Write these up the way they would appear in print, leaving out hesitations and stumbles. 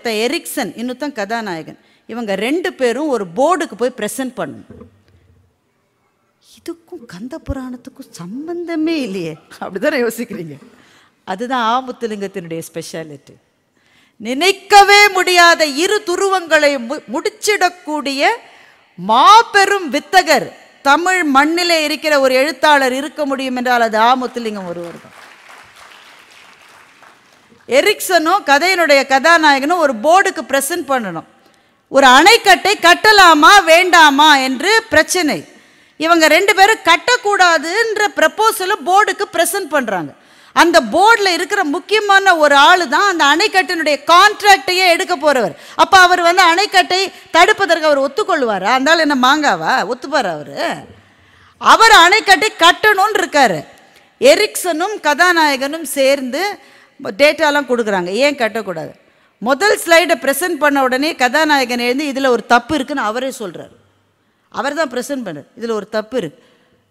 ஒருத்தன் எரிக்சன், இன்னொருத்தன் கதாநாயகன். இவங்க 2 பேரும் ஒரு போர்டுக்கு போய் ப்ரெசென்ட் பண்ணணும். இதுக்கும் கந்த புராணத்துக்கும் சம்பந்தமே இல்லையே, அப்படிதான் யோசிக்கிறீங்க. அதுதான் ஆமுத்துலிங்கத்தினுடைய ஸ்பெஷாலிட்டி. நினைக்கவே முடியாத இரு துருவங்களை முடிச்சிடக்கூடிய மாபெரும் வித்தகர் தமிழ் மண்ணிலே இருக்கிற ஒரு எழுத்தாளர் இருக்க முடியும் என்றால் அது ஆமுத்துலிங்கம் ஒருவர் தான். எரிக்சனும் கதையினுடைய கதாநாயகனும் ஒரு போர்டுக்கு ப்ரெசென்ட் பண்ணணும். ஒரு அணைக்கட்டை கட்டலாமா வேண்டாமா என்று பிரச்சனை. இவங்க 2 பேரும் கட்டக்கூடாதுன்ற ப்ரப்போசலை போர்டுக்கு ப்ரெசென்ட் பண்ணுறாங்க. அந்த போர்டில் இருக்கிற முக்கியமான ஒரு ஆள் தான் அந்த அணைக்கட்டினுடைய கான்ட்ராக்டையே எடுக்க போகிறவர். அப்போ அவர் அணைக்கட்டை தடுப்பதற்கு அவர் ஒத்துக்கொள்வாரா? அந்தாலும் என்ன மாங்காவா? ஒத்துப்பார் அவர் அணைக்கட்டை கட்டணும்னு இருக்காரு. எரிக்சனும் கதாநாயகனும் சேர்ந்து டேட்டாலாம் கொடுக்குறாங்க, ஏன் கட்டக்கூடாது. முதல் ஸ்லைடை ப்ரெசென்ட் பண்ண உடனே கதாநாயகன் எழுந்து இதில் ஒரு தப்பு இருக்குன்னு அவரே சொல்கிறார். அவர் தான் ப்ரெசென்ட் பண்ணுறார், இதில் ஒரு தப்பு இருக்குது.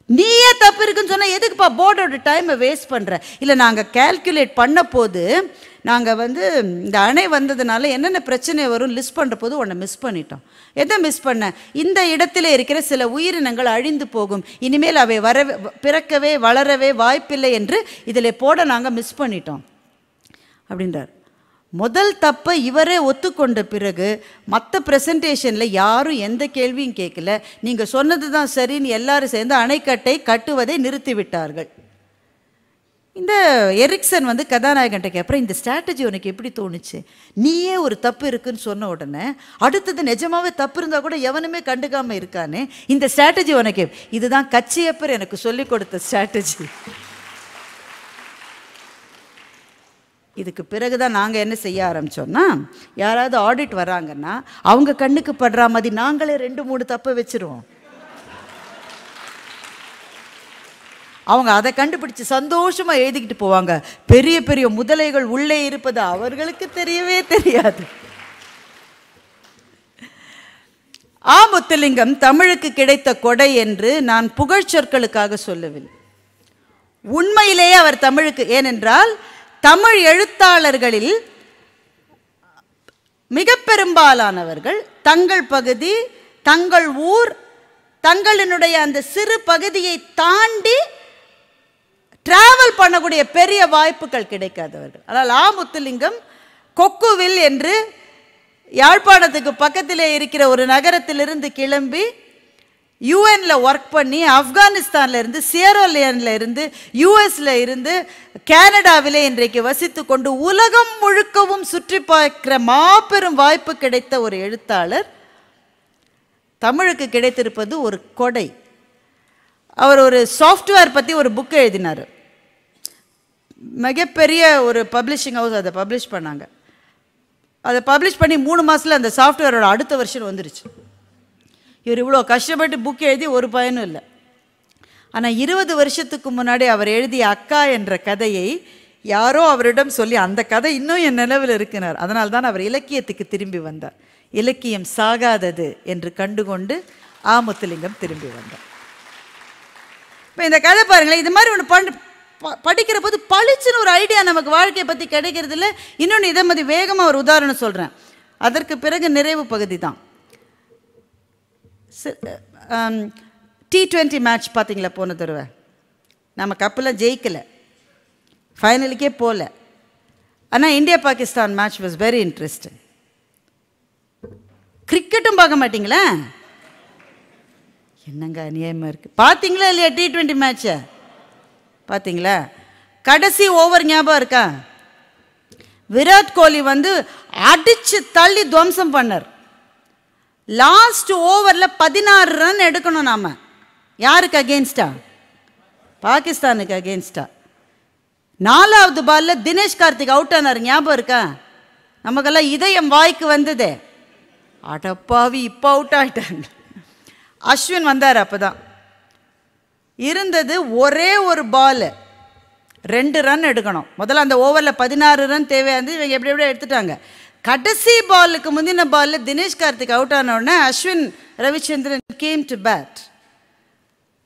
நீயே தப்பு இருக்குன்னு சொன்னால் எதுக்குப்பா போர்டோட டைமை வேஸ்ட் பண்ணுற? இல்லை, நாங்கள் கேல்குலேட் பண்ண போது நாங்கள் இந்த அணை வந்ததுனால என்னென்ன பிரச்சனை வரும் லிஸ்ட் பண்ணுற போது ஒன்றை மிஸ் பண்ணிட்டோம். எதை மிஸ் பண்ண? இந்த இடத்துல இருக்கிற சில உயிரினங்கள் அழிந்து போகும், இனிமேல் அவை பிறக்கவே வளரவே வாய்ப்பில்லை என்று இதில் போட நாங்கள் மிஸ் பண்ணிட்டோம் அப்படின்றார். முதல் தப்பை இவரே ஒத்துக்கொண்ட பிறகு மற்ற ப்ரெசன்டேஷனில் யாரும் எந்த கேள்வியும் கேட்கல. நீங்கள் சொன்னது தான் சரின்னு எல்லாரும் சேர்ந்து அணைக்கட்டை கட்டுவதை நிறுத்திவிட்டார்கள். இந்த எரிக்சன் கதாநாயகன்ட்ட கேட்குறேன், இந்த ஸ்ட்ராட்டஜி உனக்கு எப்படி தோணுச்சு? நீயே ஒரு தப்பு இருக்குன்னு சொன்ன உடனே அடுத்தது நிஜமாவே தப்பு இருந்தால் கூட எவனுமே கண்டுக்காமல் இருக்கானே, இந்த ஸ்ட்ராட்டஜி உனக்கு? இதுதான் கச்சியப்பர் எனக்கு சொல்லிக் கொடுத்த ஸ்ட்ராட்டஜி. இதுக்கு பிறகு தான் நாங்கள் என்ன செய்ய ஆரம்பித்தோம்னா, யாராவது ஆடிட் வராங்கன்னா அவங்க கண்ணுக்கு படுற மாதிரி நாங்களே 2-3 தப்பை வச்சுருவோம். அவங்க அதை கண்டுபிடிச்சு சந்தோஷமாக எழுதிக்கிட்டு போவாங்க. பெரிய பெரிய முதலைகள் உள்ளே இருப்பது அவர்களுக்கு தெரியவே தெரியாது. ஆமுத்துலிங்கம் தமிழுக்கு கிடைத்த கொடை என்று நான் புகழ்ச்சொற்களுக்காக சொல்லவில்லை. உண்மையிலேயே அவர் தமிழுக்கு, ஏனென்றால் தமிழ் எழுத்தாளர்களில் மிக பெரும்பாலானவர்கள் தங்கள் பகுதி, தங்கள் ஊர், தங்களினுடைய அந்த சிறு பகுதியை தாண்டி டிராவல் பண்ணக்கூடிய பெரிய வாய்ப்புகள் கிடைக்காதவர்கள். ஆனால் ஆமுத்துலிங்கம் கொக்குவில் என்று யாழ்ப்பாணத்துக்கு பக்கத்திலே இருக்கிற ஒரு நகரத்திலிருந்து கிளம்பி யூஎன்ல ஒர்க் பண்ணி ஆப்கானிஸ்தான்ல இருந்து, சியரோலியன்ல இருந்து, யூஎஸ்ல இருந்து, கனடாவிலே இன்றைக்கு வசித்து கொண்டு உலகம் முழுக்கவும் சுற்றி பார்க்கிற மாபெரும் வாய்ப்பு கிடைத்த ஒரு எழுத்தாளர். தமிழுக்கு கிடைத்திருப்பது ஒரு கொடை. அவர் ஒரு சாஃப்ட்வேர் பற்றி ஒரு புக் எழுதினார். மிகப்பெரிய ஒரு பப்ளிஷிங் ஹவுஸ் அதை பப்ளிஷ் பண்ணாங்க. அதை பப்ளிஷ் பண்ணி 3 மாதத்தில் அந்த சாஃப்ட்வேரோட அடுத்த வருஷன் வந்துருச்சு. இவர் இவ்வளோ கஷ்டப்பட்டு புக் எழுதி ஒரு பயனும் இல்லை. ஆனால் 20 வருஷத்துக்கு முன்னாடி அவர் எழுதிய அக்கா என்ற கதையை யாரோ அவரிடம் சொல்லி அந்த கதை இன்னும் என் நினைவில் இருக்கிறார். அதனால் தான் அவர் இலக்கியத்துக்கு திரும்பி வந்தார். இலக்கியம் சாகாதது என்று கண்டுகொண்டு ஆமுத்துலிங்கம் திரும்பி வந்தார். இப்போ இந்த கதை பாருங்களேன், இது மாதிரி ஒன்று படிக்கிற போது பளிச்சுன்னு ஒரு ஐடியா நமக்கு வாழ்க்கையை பற்றி கிடைக்கிறது இல்லை. இன்னொன்று இதை மாதிரி வேகமாக ஒரு உதாரணம் சொல்கிறேன், அதற்கு பிறகு நிறைவு பகுதி தான். T20 மேட்ச் பார்த்தீங்களா? போன தடவை நம்ம கப்பெல்லாம் ஜெயிக்கலை, ஃபைனலுக்கே போகல. ஆனால் India Pakistan match was very interesting. கிரிக்கெட்டும் பார்க்க மாட்டிங்களா? என்னங்க அநியாயமாக இருக்குது. பார்த்தீங்களா இல்லையா T20 மேட்சை? பார்த்தீங்களா? கடைசி ஓவர் ஞாபகம் இருக்கா? விராட் கோலி அடித்து தள்ளி துவம்சம் பண்ணார். லாஸ்ட் ஓவரில் 16 ரன் எடுக்கணும். நாம் யாருக்கு அகெயின்ஸ்டா? பாகிஸ்தானுக்கு அகெயின்ஸ்டா. 4வது பாலில் தினேஷ் கார்த்திக் அவுட் ஆனார், ஞாபகம் இருக்கா? நமக்கெல்லாம் இதயம் வாய்க்கு வந்ததே, அடப்பாவி இப்போ அவுட் ஆகிட்டாங்க. அஸ்வின் வந்தார். அப்போ தான் இருந்தது ஒரே ஒரு பால், 2 ரன் எடுக்கணும். முதல்ல அந்த ஓவரில் 16 ரன் தேவையானது, இவங்க எப்படி எப்படியோ எடுத்துட்டாங்க. கடைசி பாலுக்கு முந்தின பாலில் தினேஷ் கார்த்திக் அவுட் ஆன உடனே Ashwin Ravichandran came to bat.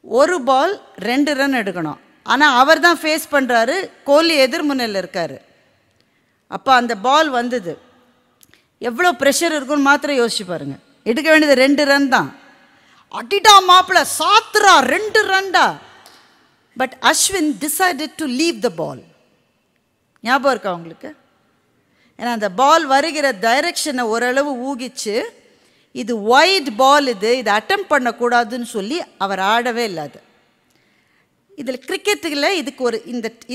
ஒரு பால் 2 ரன் எடுக்கணும். ஆனால் அவர் தான் ஃபேஸ் பண்ணுறாரு, கோலி எதிர்முனையில் இருக்கார். அப்போ அந்த பால் வந்தது. எவ்வளோ ப்ரெஷர் இருக்குன்னு மாத்திரம் யோசிச்சு பாருங்க. எடுக்க வேண்டியது 2 ரன் தான். அடிடா மாப்பிள்ள சாத்துறா 2 ரன்டா. But Ashwin decided to leave the ball. ஞாபகம் இருக்கா உங்களுக்கு? ஏன்னா அந்த பால் வருகிற டைரக்ஷனை ஓரளவு ஊகிச்சு இது வைட் பால், இது அட்டம் பண்ணக்கூடாதுன்னு சொல்லி அவர் ஆடவே இல்லாது. இதில் கிரிக்கெட்டில் இதுக்கு ஒரு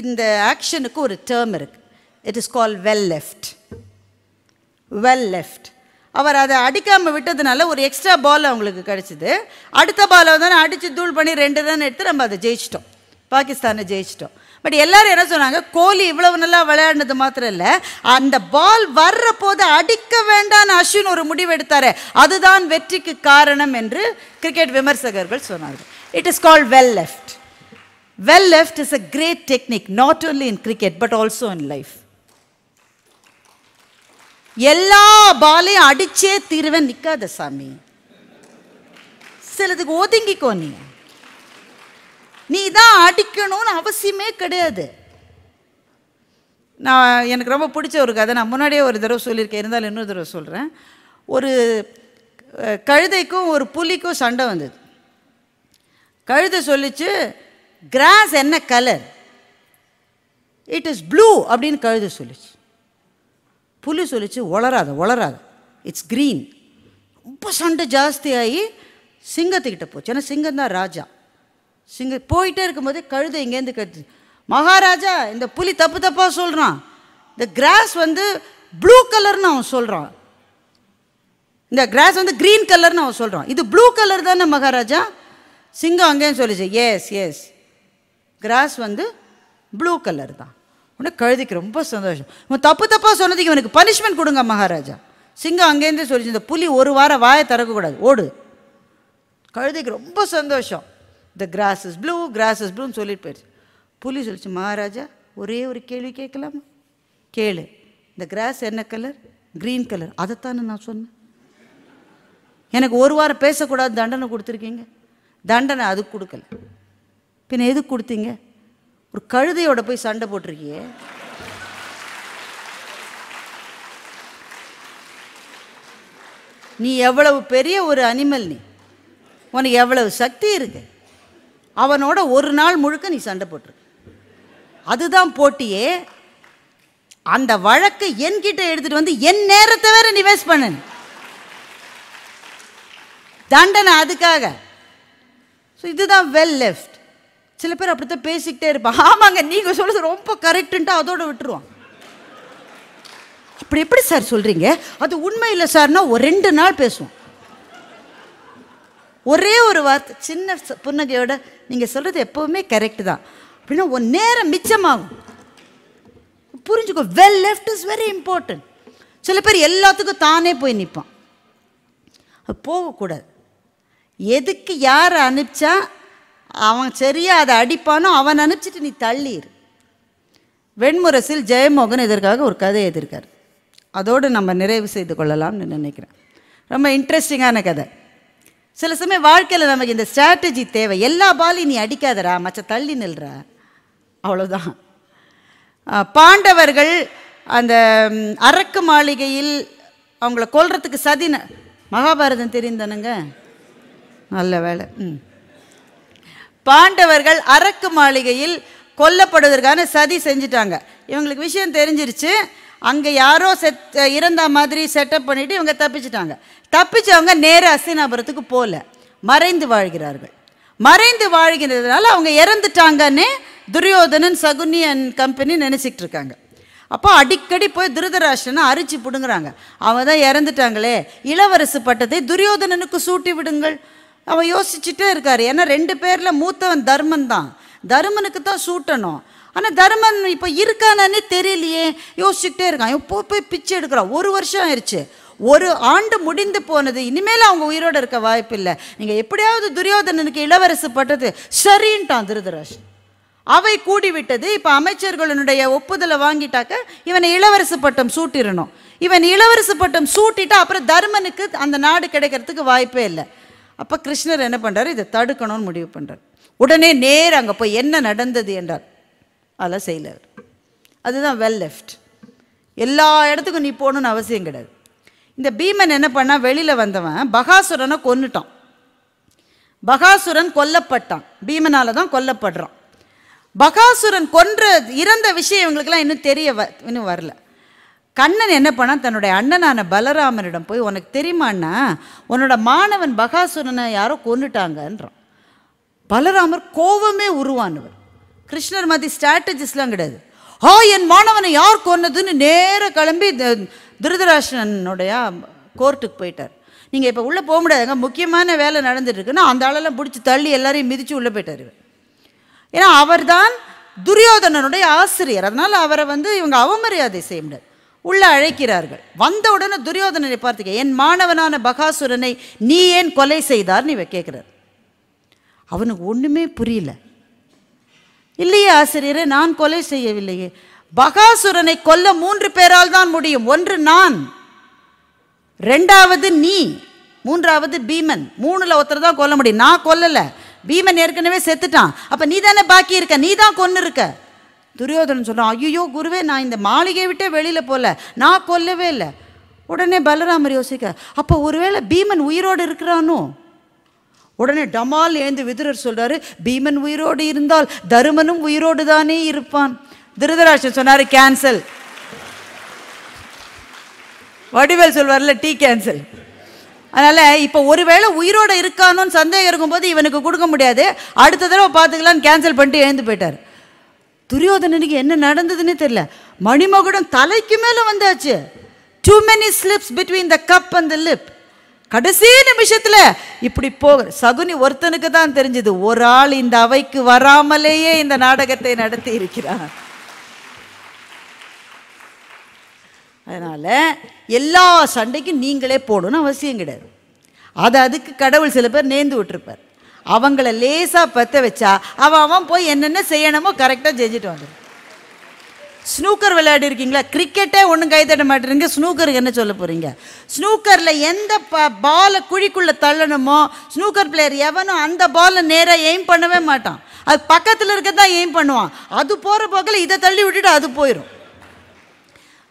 இந்த ஆக்ஷனுக்கு ஒரு டேர்ம் இருக்குது. It is call well left. Well left. அவர் அதை அடிக்காமல் விட்டதுனால ஒரு எக்ஸ்ட்ரா பால் அவங்களுக்கு கிடச்சிது. அடுத்த பாலை வந்து அடித்து தூள் பண்ணி 2 ரன் எடுத்து நம்ம அதை ஜெயிச்சிட்டோம், பாகிஸ்தானை ஜெயிச்சிட்டோம். பட் எல்லாரும் என்ன சொன்னாங்க, கோலி இவ்வளவு நல்லா விளையாடினது மாத்திரம் இல்லை, அந்த பால் வர்ற போது அடிக்க வேண்டான்னு அஸ்வின் ஒரு முடிவு எடுத்தாரு, அதுதான் வெற்றிக்கு காரணம் என்று கிரிக்கெட் விமர்சகர்கள் சொன்னார்கள். It is called well left. Well left is a great technique not only in cricket but also in life. எல்லா பாலையும் அடிச்சே தீருவேன் நிக்காத சாமி, சிலதுக்கு ஒதுங்கிக்கோ. நீ தான் அடிக்கணும்னு அவசியமே கிடையாது. எனக்கு ரொம்ப பிடிச்ச ஒரு கதை, நான் முன்னாடியே ஒரு தடவை சொல்லியிருக்கேன், இருந்தாலும் இன்னொரு தடவை சொல்கிறேன். ஒரு கழுதைக்கும் ஒரு புலிக்கும் சண்டை வந்தது. கழுதை சொல்லிச்சு, கிராஸ் என்ன கலர்? இட் இஸ் ப்ளூ அப்படின்னு கழுதை சொல்லிச்சு. புலி சொல்லிச்சு, வளராத, இட்ஸ் க்ரீன். ரொம்ப சண்டை ஜாஸ்தியாகி சிங்கத்துக்கிட்ட போச்சு. ஏன்னா சிங்கம் தான் ராஜா. சிங்கம் போயிட்டே இருக்கும்போதே கழுதை இங்கேருந்து கத்து, மகாராஜா இந்த புலி தப்பாக சொல்கிறான், இந்த கிராஸ் வந்து ப்ளூ கலர்னு அவன் சொல்கிறான், இந்த கிராஸ் வந்து க்ரீன் கலர்னு அவன் சொல்கிறான், இது ப்ளூ கலர் தானே மகாராஜா? சிங்கம் அங்கேயும் சொல்லிச்சு, எஸ் கிராஸ் வந்து ப்ளூ கலர் தான். உடனே கழுதைக்கு ரொம்ப சந்தோஷம், இவன் தப்பாக சொன்னதுக்கு இவனுக்கு பனிஷ்மெண்ட் கொடுங்க மகாராஜா. சிங்கம் அங்கேருந்து சொல்லிச்சு, இந்த புலி ஒரு வாரம் வாயை திறக்கக்கூடாது, ஓடு. கழுதைக்கு ரொம்ப சந்தோஷம். த கிராஸ் இஸ் ப்ளூன்னு சொல்லிட்டு போயிடுச்சு. புலி சொல்லிச்சு, மகாராஜா ஒரே ஒரு கேள்வி கேட்கலாமா? கேளு. இந்த கிராஸ் என்ன கலர்? Green colour. அதைத்தானே நான் சொன்னேன். எனக்கு ஒரு வாரம் பேசக்கூடாது தண்டனை கொடுத்துருக்கீங்க. தண்டனை அதுக்கு கொடுக்கல, பின்ன எதுக்கு கொடுத்தீங்க? ஒரு கழுதையோட போய் சண்டை போட்டிருக்கியே. நீ எவ்வளவு பெரிய ஒரு அனிமல், நீ உனக்கு எவ்வளவு சக்தி இருக்கு, அவனோட ஒரு நாள் முழுக்க நீ சண்டை போட்டிருக்க. அதுதான் போட்டியே. அந்த வழக்கை என்கிட்ட எடுத்துட்டு வந்து என் நேரத்தை வேற நீ வேஸ்ட் பண்ண. தண்டனை அதுக்காக. ஸோ இதுதான் வெல் லெஃப்ட். சில பேர் அப்படித்தான் பேசிக்கிட்டே இருப்பான். ஆமாங்க நீங்க சொல்றது ரொம்ப கரெக்டுன்ட்டு அதோட விட்டுருவான். அப்படி எப்படி சார் சொல்றீங்க? அது உண்மை இல்லை சார்னா ஒரு 2 நாள் பேசுவோம். ஒரே ஒரு வார்த்தை சின்ன புன்னகையோட, நீங்கள் சொல்கிறது எப்போவுமே கரெக்டு தான் அப்படின்னா ஒரு நேரம் மிச்சமாகும். புரிஞ்சுக்கோ, well left is very important. சில பேர் எல்லாத்துக்கும் தானே போய் நிற்பான். அது போகக்கூடாது. எதுக்கு யாரை அனுப்பிச்சா அவன் சரியாக அதை அடிப்பானோ அவன் அனுப்பிச்சிட்டு நீ தள்ளிடு. வெண்முரசில் ஜெயமோகன் இதற்காக ஒரு கதை எழுதியிருக்கார். அதோடு நம்ம நிறைவு செய்து கொள்ளலாம்னு நினைக்கிறேன். ரொம்ப இன்ட்ரெஸ்டிங்கான கதை. சில சமயம் வாழ்க்கையில் நமக்கு இந்த ஸ்ட்ராட்டஜி தேவை. எல்லா பாலையும் நீ அடிக்காதரா, மற்ற தள்ளி நில்றா, அவ்வளோதான். பாண்டவர்கள் அந்த அரக்கு மாளிகையில் அவங்கள கொல்றதுக்கு சதி, மகாபாரதம் தெரிந்தானுங்க, நல்ல வேலை. பாண்டவர்கள் அரக்கு மாளிகையில் கொல்லப்படுவதற்கான சதி செஞ்சிட்டாங்க. இவங்களுக்கு விஷயம் தெரிஞ்சிருச்சு. அங்கே யாரோ இறந்த மாதிரி செட்டப் பண்ணிவிட்டு இவங்க தப்பிச்சிட்டாங்க. தப்பிச்சவங்க நேர அஸ்தினாபுரத்துக்கு போகல, மறைந்து வாழ்கிறார்கள். மறைந்து வாழ்கிறதுனால அவங்க இறந்துட்டாங்கன்னு துரியோதனன், சகுனி அண்ட் கம்பெனி நினச்சிக்கிட்டு இருக்காங்க. அப்போ அடிக்கடி போய் திருதராஷ்டிரனை அரிச்சு பிடுங்குறாங்க. அவன் தான் இறந்துட்டாங்களே, இளவரசு பட்டத்தை துரியோதனனுக்கு சூட்டி விடுங்கள். அவன் யோசிச்சுட்டே இருக்காரு. ஏன்னா 2 பேரில் மூத்தவன் தர்மன் தான், தர்மனுக்கு தான் சூட்டணும். ஆனால் தர்மன் இப்போ இருக்கானே தெரியலையே, யோசிச்சுக்கிட்டே இருக்கான். இப்போ போய் பிச்சை எடுக்கிறான். 1 வருஷம் ஆயிடுச்சு, 1 ஆண்டு முடிந்து போனது. இனிமேல் அவங்க உயிரோடு இருக்க வாய்ப்பு இல்லை. நீங்கள் எப்படியாவது துரியோதனனுக்கு இளவரசு பட்டது சரின்ட்டான் திருதராஷ்டிரன். அவை கூடிவிட்டது. இப்போ அமைச்சர்களுடைய ஒப்புதலை வாங்கிட்டாக்க இவனை இளவரசு பட்டம் சூட்டிடணும். இவன் இளவரசு பட்டம் சூட்டிட்டா அப்புறம் தர்மனுக்கு அந்த நாடு கிடைக்கிறதுக்கு வாய்ப்பே இல்லை. அப்போ கிருஷ்ணர் என்ன பண்ணுறாரு, இதை தடுக்கணும்னு முடிவு பண்ணுறார். உடனே நேர் அங்கே போய் என்ன நடந்தது என்றார். அதெல்லாம் செய்யல. அதுதான் வெல் லெஃப்ட். எல்லா இடத்துக்கும் நீ போகணுன்னு அவசியம் கிடையாது. இந்த பீமன் என்ன பண்ணா, வெளியில் வந்தவன் பகாசுரனை கொன்னுட்டான். பகாசுரன் கொல்லப்பட்டான், பீமனால தான் கொல்லப்படுறான். பகாசுரன் இறந்த விஷயம் இவங்களுக்கெல்லாம் இன்னும் வரல. கண்ணன் என்ன பண்ணா, தன்னுடைய அண்ணனான பலராமனிடம் போய், உனக்கு தெரியுமாண்ணா உன்னோட மாணவன் பகாசுரனை யாரோ கொன்னுட்டாங்கன்றான். பலராமர் கோபமே உருவானவர். கிருஷ்ணர் மாதிரி ஸ்ட்ராட்டஜிஸ்லாம் கிடையாது. என் மாணவனை யார் கொன்னதுன்னு நேர கிளம்பி திருதராஷ்டிரனுடைய கோர்ட்டுக்கு போயிட்டார். நீங்கள் இப்போ உள்ளே போக முடியாதுங்க, முக்கியமான வேலை நடந்துட்டு இருக்குன்னா அந்த ஆளெல்லாம் பிடிச்சி தள்ளி எல்லாரையும் மிதித்து உள்ளே போயிட்டார். ஏன்னா அவர் தான் துரியோதனனுடைய ஆசிரியர். அதனால் அவரை இவங்க அவமரியாதை செய்ய முடியாது. உள்ளே அழைக்கிறார்கள். வந்த உடனே துரியோதனனை பார்த்துக்க, என் மாணவனான பகாசுரனை நீ ஏன் கொலை செய்தார் நீ கேட்குறார். அவனுக்கு ஒன்றுமே புரியல. இல்லையே ஆசிரியரே, நான் கொலை செய்யவில்லையே. பகாசுரனை கொல்ல 3 பேரால் தான் முடியும். ஒன்று நான், 2வது நீ, 3வது பீமன். 3ல் ஒருத்தர் தான் கொல்ல முடியும். நான் கொல்லலை, பீமன் ஏற்கனவே செத்துட்டான். அப்போ நீ தானே பாக்கி இருக்க, நீ தான் கொன்று இருக்க. துரியோதனன் சொல்கிறான், ஐயோ குருவே, நான் இந்த மாளிகையை விட்டே வெளியில் போகல, நான் கொல்லவே இல்லை. உடனே பலராமர் யோசிக்க, அப்போ ஒருவேளை பீமன் உயிரோடு இருக்கிறானோ? உடனே டமால் ஏந்து விதுரர் சொல்கிறாரு, பீமன் உயிரோடு இருந்தால் தருமனும் உயிரோடு தானே இருப்பான். திருதராஷ்டிரன் சொன்னார், கேன்சல். வடிவேல் சொல்வார்ல, டீ கேன்சல். அதனால் இப்போ ஒருவேளை உயிரோடு இருக்கானோன்னு சந்தேகம் இருக்கும்போது இவனுக்கு கொடுக்க முடியாது, அடுத்த தடவை பார்த்துக்கலான்னு கேன்சல் பண்ணிட்டு எழுந்து போயிட்டார். துரியோதனனுக்கு என்ன நடந்ததுன்னு தெரியல. மணிமகுடம் தலைக்கு மேலே வந்தாச்சு. Too many slips between the cup and the lip. கடைசி நிமிஷத்தில் இப்படி சகுனி ஒருத்தனுக்கு தான் தெரிஞ்சது, ஒரு ஆள் இந்த அவைக்கு வராமலேயே இந்த நாடகத்தை நடத்தி இருக்கிறார். அதனால் எல்லா சண்டைக்கும் நீங்களே போடணும்னு அவசியம் கிடையாது. அதுக்கு கடவுள் சில பேர் நேர்ந்து விட்டுருப்பார். அவங்கள லேசாக பற்ற வச்சா அவன் போய் என்னென்ன செய்யணுமோ கரெக்டாக செஞ்சுட்டு வந்துடும். ஸ்னூக்கர் விளையாடி இருக்கீங்களா? கிரிக்கெட்டே ஒன்றும் கை தட்ட மாட்டேறீங்க, ஸ்னூக்கருக்கு என்ன சொல்ல போகிறீங்க? ஸ்னூக்கரில் எந்த பாலை குழிக்குள்ளே தள்ளணுமோ, ஸ்னூக்கர் பிளேயர் எவனும் அந்த பாலை நேராக எய்ம் பண்ணவே மாட்டான். அது பக்கத்தில் இருக்க தான் எய்ம் பண்ணுவான். அது போகிற போக்கில் இதை தள்ளி விட்டுட்டு அது போயிடும்.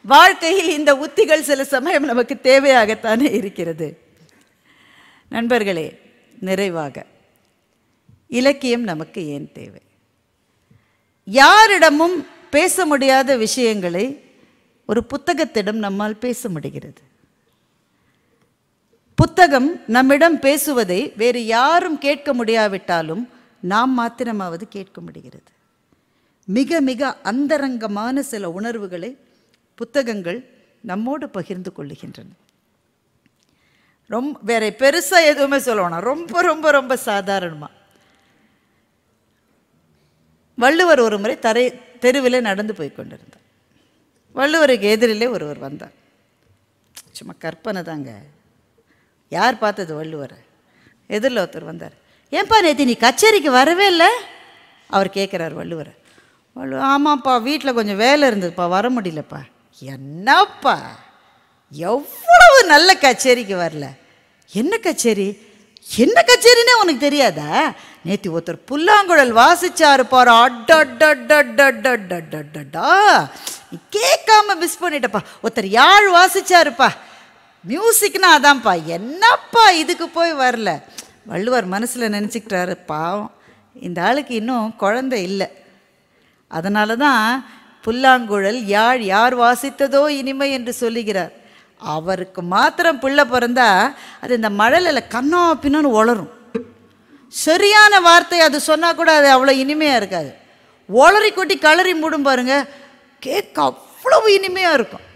வாழ்க்கையில் இந்த உத்திகள் சில சமயம் நமக்கு தேவையாகத்தானே இருக்கிறது. நண்பர்களே, நிறைவாக இலக்கியம் நமக்கு ஏன் தேவை? யாரிடமும் பேச முடியாத விஷயங்களை ஒரு புத்தகத்திடம் நம்மால் பேச முடிகிறது. புத்தகம் நம்மிடம் பேசுவதை வேறு யாரும் கேட்க முடியாவிட்டாலும் நாம் மாத்திரமாவது கேட்க முடிகிறது. மிக மிக அந்தரங்கமான சில உணர்வுகளை புத்தகங்கள் நம்மோடு பகிர்ந்து கொள்ளுகின்றன. வேற பெருசாக எதுவுமே சொல்லணும், ரொம்ப ரொம்ப ரொம்ப சாதாரணமாக. வள்ளுவர் ஒரு முறை தெருவில் நடந்து போய் கொண்டிருந்தார். வள்ளுவருக்கு எதிரிலே ஒருவர் வந்தார். சும்மா கற்பனை தாங்க, யார் பார்த்தது வள்ளுவரை? எதிரில் ஒருத்தர் வந்தார். ஏன்பா நேற்று நீ கச்சேரிக்கு வரவே இல்லை? அவர் கேட்குறார் வள்ளுவரை. ஆமாப்பா, வீட்டில் கொஞ்சம் வேலை இருந்ததுப்பா, வர முடியலப்பா. என்னப்பா, எவ்வளவு நல்ல கச்சேரிக்கு வரல? என்ன கச்சேரி? என்ன கச்சேரின்னே உனக்கு தெரியாதா? நேற்று ஒருத்தர் புல்லாங்குழல் வாசிச்சாரு பாரு, அட்டா, நீ கேட்காம மிஸ் பண்ணிட்டப்பா. ஒருத்தர் யாழ் வாசிச்சாருப்பா, மியூசிக்னா அதான்ப்பா. என்னப்பா இதுக்கு போய் வரல? வள்ளுவர் மனசில் நினச்சிக்கிட்டாரு, பாவம் இந்த ஆளுக்கு இன்னும் குழந்தை இல்லை, அதனால தான் புல்லாங்குழல் யாழ் யார் வாசித்ததோ இனிமை என்று சொல்லுகிறார். அவருக்கு மாத்திரம் பிள்ளை பிறந்தா அது இந்த மழலையில் கண்ணா பின்னு ஒளரும். சரியான வார்த்தை அது சொன்னால் கூட அது அவ்வளோ இனிமையாக இருக்காது. ஒளரி கொட்டி கலரி மூடும் பாருங்க, கேட்க அவ்வளவு இனிமையாக இருக்கும்.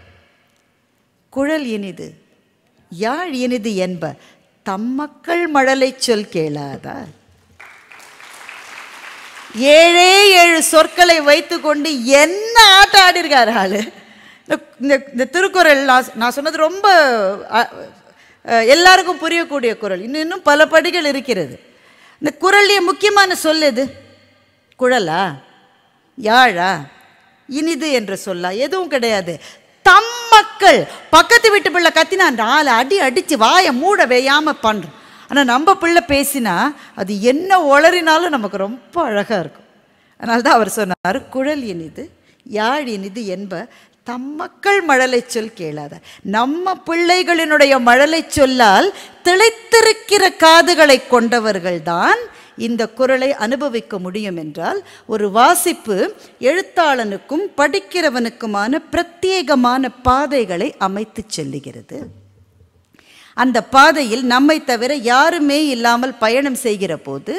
குழல் இனிது யாழ் இனிது என்ப தம்மக்கள் மழலை சொல் கேளாதா? 7 சொற்களை வைத்து கொண்டு என்ன ஆட்டம் ஆடிருக்காரு ஆளு. இந்த திருக்குறள் நான் சொன்னது ரொம்ப எல்லாருக்கும் புரியக்கூடிய குறள். இன்னும் பல படிகள் இருக்கிறது. இந்த குறள்லேயே முக்கியமான சொல் எது? குழலா, யாழா, இனிது என்ற சொல்லா? எதுவும் கிடையாது. தம் மக்கள். பக்கத்து வீட்டு பிள்ளை கத்தினா 4 அடி அடித்து வாயை மூட வேயாமல் பண்ணுறோம். ஆனால் நம்ம பிள்ளை பேசினா அது என்ன ஒளறினாலும் நமக்கு ரொம்ப அழகாக இருக்கும். அதனால தான் அவர் சொன்னார், குழல் இனிது யாழ் இனிது என்ப தம்மக்கள் மழலை சொல் கேளாத. நம்ம பிள்ளைகளினுடைய மழலை சொல்லால் திளைத்திருக்கிற காதுகளை கொண்டவர்கள்தான் இந்த குறளை அனுபவிக்க முடியும் என்றால், ஒரு வாசிப்பு எழுத்தாளனுக்கும் படிக்கிறவனுக்குமான பிரத்யேகமான பாதைகளை அமைத்து செல்லுகிறது. அந்த பாதையில் நம்மை தவிர யாருமே இல்லாமல் பயணம் செய்கிற போது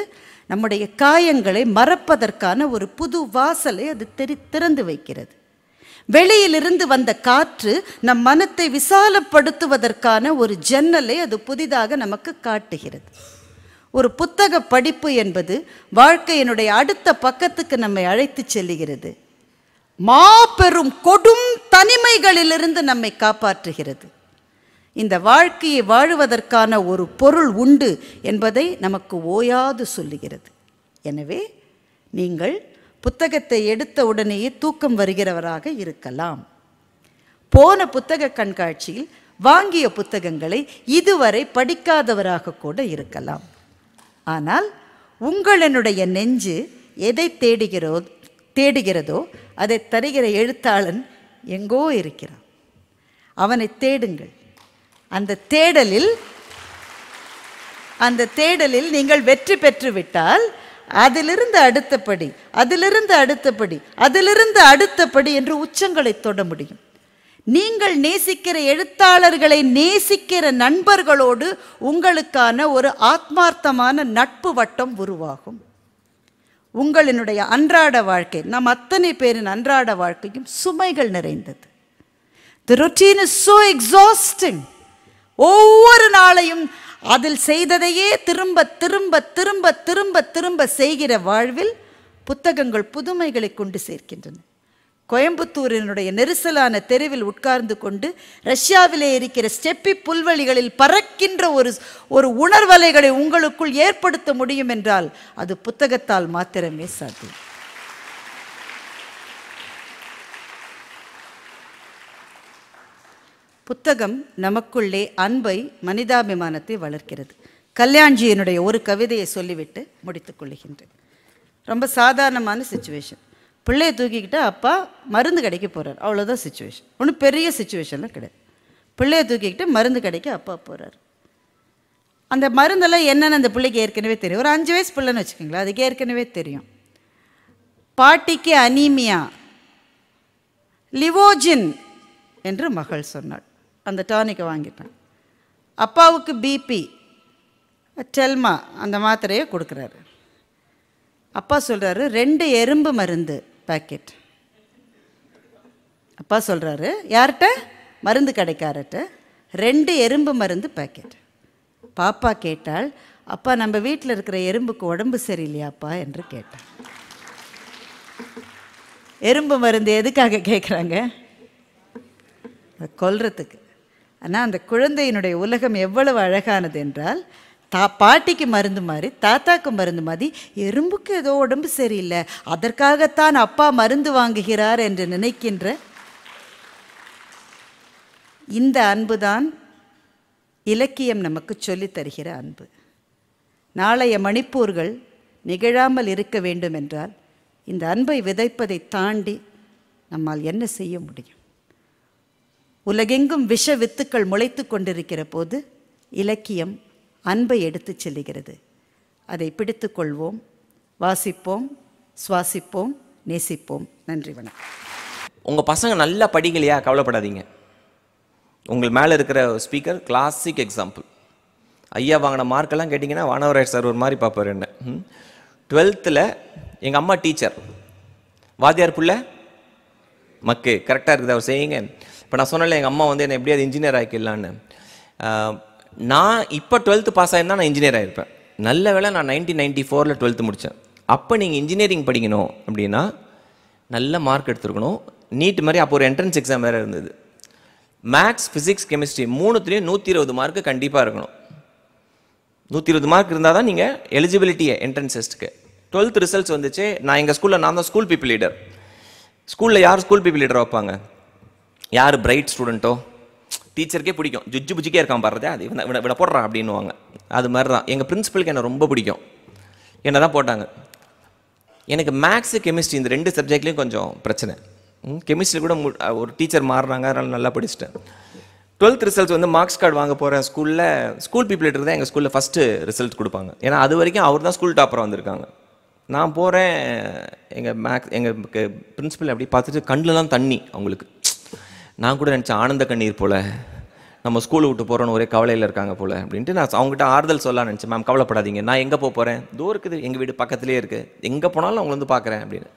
நம்முடைய காயங்களை மறப்பதற்கான ஒரு புது வாசலை அது திறந்து வைக்கிறது. வெளியிலிருந்து வந்த காற்று நம் மனத்தை விசாலப்படுத்துவதற்கான ஒரு ஜன்னலை அது புதிதாக நமக்கு காட்டுகிறது. ஒரு புத்தக படிப்பு என்பது வாழ்க்கையினுடைய அடுத்த பக்கத்துக்கு நம்மை அழைத்து செல்லுகிறது. மாபெரும் கொடும் தனிமைகளிலிருந்து நம்மை காப்பாற்றுகிறது. இந்த வாழ்க்கையை வாழுவதற்கான ஒரு பொருள் உண்டு என்பதை நமக்கு ஓயாது சொல்லுகிறது. எனவே நீங்கள் புத்தகத்தை எடுத்த உடனேயே தூக்கம் வருகிறவராக இருக்கலாம். போன புத்தக கண்காட்சியில் வாங்கிய புத்தகங்களை இதுவரை படிக்காதவராக கூட இருக்கலாம். ஆனால் உங்களினுடைய நெஞ்சு எதை தேடுகிறதோ அதை தருகிற எழுத்தாளன் எங்கோ இருக்கிறான். அவனை தேடுங்கள். அந்த தேடலில் நீங்கள் வெற்றி பெற்று விட்டால் அதிலிருந்து அடுத்தபடி, அதிலிருந்து அடுத்தபடி, அதிலிருந்து அடுத்தபடி என்று உச்சங்களை தொட முடியும். நீங்கள் நேசிக்கிற எழுத்தாளர்களை நேசிக்கிற நண்பர்களோடு உங்களுக்கான ஒரு ஆத்மார்த்தமான நட்பு வட்டம் உருவாகும். உங்களினுடைய அன்றாட வாழ்க்கை, நம் அத்தனை பேரின் அன்றாட வாழ்க்கையும் சுமைகள் நிறைந்தது. The routine is so exhausting. ஒவ்வொரு நாளையும் அதில் செய்ததையே திரும்ப திரும்ப திரும்ப திரும்ப திரும்ப செய்கிற வாழ்வில் புத்தகங்கள் புதுமைகளை கொண்டு சேர்க்கின்றன. கோயம்புத்தூரினுடைய நெரிசலான தெருவில் உட்கார்ந்து கொண்டு ரஷ்யாவிலே இருக்கிற ஸ்டெப்பி புல்வெளிகளில் பறக்கின்ற ஒரு உணர்வலைகளை உங்களுக்குள் ஏற்படுத்த முடியும் என்றால் அது புத்தகத்தால் மாத்திரமே சாத்தியம். புத்தகம் நமக்குள்ளே அன்பை, மனிதாபிமானத்தை வளர்க்கிறது. கல்யாண்ஜியினுடைய ஒரு கவிதையை சொல்லிவிட்டு முடித்துக் கொள்ளுகின்றேன். ரொம்ப சாதாரணமான சிச்சுவேஷன். பிள்ளையை தூக்கிக்கிட்டு அப்பா மருந்து கடைக்கு போகிறார், அவ்வளோதான் சிச்சுவேஷன். ஒன்றும் பெரிய சிச்சுவேஷன்லாம் கிடையாது. பிள்ளையை தூக்கிக்கிட்டு மருந்து கடைக்கு அப்பா போகிறார். அந்த மருந்தெல்லாம் என்னென்னு அந்த பிள்ளைக்கு ஏற்கனவே தெரியும். ஒரு 5 வயசு பிள்ளைன்னு வச்சுக்கோங்களேன், அதுக்கு ஏற்கனவே தெரியும். பாட்டிக்கு அனீமியா, லிவோஜின் என்று மகள் சொன்னாள். அந்த டானிக்கை வாங்கிட்டான். அப்பாவுக்கு பிபி, டெல்மா அந்த மாத்திரையை கொடுக்குறாரு. அப்பா சொல்கிறாரு 2 எறும்பு மருந்து பேக்கெட். அப்பா சொல்கிறாரு யார்கிட்ட? மருந்து கடைக்காரர்கிட்ட 2 எறும்பு மருந்து பேக்கெட். பாப்பா கேட்டால், அப்பா நம்ம வீட்டில் இருக்கிற எறும்புக்கு உடம்பு சரியில்லையாப்பா என்று கேட்டான். எறும்பு மருந்து எதுக்காக கேட்குறாங்க? கொல்றதுக்கு. ஆனால் அந்த குழந்தையினுடைய உலகம் எவ்வளவு அழகானது என்றால், பாட்டிக்கு மருந்து மாதிரி, தாத்தாக்கு மருந்து மாதிரி, எறும்புக்கு ஏதோ உடம்பு சரியில்லை, அதற்காகத்தான் அப்பா மருந்து வாங்குகிறார் என்று நினைக்கின்ற இந்த அன்புதான் இலக்கியம் நமக்கு சொல்லித் தருகிற அன்பு. நாளைய மணிப்பூர்கள் நிகழாமல் இருக்க வேண்டும் என்றால் இந்த அன்பை விதைப்பதை தாண்டி நம்மால் என்ன செய்ய முடியும்? உலகெங்கும் விஷ வித்துக்கள் முளைத்து கொண்டிருக்கிற போது இலக்கியம் அன்பை எடுத்து செல்லுகிறது. அதை பிடித்து கொள்வோம், வாசிப்போம், சுவாசிப்போம், நேசிப்போம். நன்றி, வணக்கம். உங்கள் பசங்க நல்லா படிக்கலையா? கவலைப்படாதீங்க. உங்கள் மேலே இருக்கிற ஸ்பீக்கர் கிளாசிக் எக்ஸாம்பிள். ஐயா வாங்கின மார்க்கெல்லாம் கேட்டிங்கன்னா வானவராயர் சார் ஒரு மாதிரி பார்ப்பார் என்ன. 12th எங்கள் அம்மா டீச்சர், வாத்தியார் புள்ள மக்கு. கரெக்டாக இருக்குது அவர் செய்யுங்க. இப்போ நான் சொன்னல எங்கள் அம்மா வந்து என்னை எப்படியாவது இன்ஜினியர் ஆக்கிடலான்னு. நான் இப்போ 12th பாஸ் ஆகிருந்தால் நான் இன்ஜினியர் ஆகிருப்பேன். நல்ல வேளை நான் 1994 12th முடித்தேன். அப்போ நீங்கள் இன்ஜினியரிங் படிக்கணும் அப்படின்னா நல்ல மார்க் எடுத்துருக்கணும். நீட் மாதிரி அப்போ ஒரு என்ட்ரன்ஸ் எக்ஸாம் வேறு இருந்தது. மேக்ஸ், ஃபிசிக்ஸ், கெமிஸ்ட்ரி 3த்துலேயும் 120 மார்க்கு கண்டிப்பாக இருக்கணும். 120 மார்க் இருந்தால் தான் நீங்கள் எலிஜிபிலிட்டியை என்ட்ரன்ஸ் டெஸ்ட்டுக்கு. 12th ரிசல்ட்ஸ் வந்துச்சு. நான் எங்கள் ஸ்கூலில் நான் தான் ஸ்கூல் பீப்புள் லீடர். ஸ்கூலில் யார் ஸ்கூல் பீப்புள் லீடர் வைப்பாங்க? யார் பிரைட் ஸ்டூடெண்ட்டோ, டீச்சருக்கே பிடிக்கும், ஜுஜ்ஜு புஜிக்கே இருக்கான் பாருதே, அது விட போடுறான் அப்படின்னுவாங்க. அது மாதிரி தான் எங்கள் பிரின்சிபலுக்கு என்னை ரொம்ப பிடிக்கும், என்ன தான் போட்டாங்க. எனக்கு மேக்ஸு, கெமிஸ்ட்ரி இந்த 2 சப்ஜெக்ட்லேயும் கொஞ்சம் பிரச்சனை. கெமிஸ்ட்ரி கூட ஒரு டீச்சர் மாறுறாங்க, அதனால் நல்லா படிச்சுட்டேன். 12th ரிசல்ட்ஸ் வந்து மார்க்ஸ் கார்டு வாங்க போகிறேன் ஸ்கூலில். ஸ்கூல் பீப்புள் தான் எங்கள் ஸ்கூலில் ஃபஸ்ட்டு ரிசல்ட் கொடுப்பாங்க. ஏன்னா அது வரைக்கும் அவர் தான் ஸ்கூல் டாப்பராக வந்திருக்காங்க. நான் போகிறேன், எங்கள் பிரின்சிபல் அப்படி பார்த்துட்டு கண்ணுலாம் தண்ணி அவங்களுக்கு. நான் கூட நினச்சேன் ஆனந்த கண்ணீர் போல், நம்ம ஸ்கூலை விட்டு போகிறோன்னு ஒரே கவலையில் இருக்காங்க போல் அப்படின்ட்டு நான் அவங்ககிட்ட ஆறுதல் சொல்லலாம் நினச்சேன். மேம் கவலைப்படாதீங்க, நான் எங்கே போகிறேன், தூரம் இருக்குது, எங்கள் வீடு பக்கத்துலேயே இருக்குது, எங்கே போனாலும் அவங்கள வந்து பார்க்குறேன் அப்படின்னு.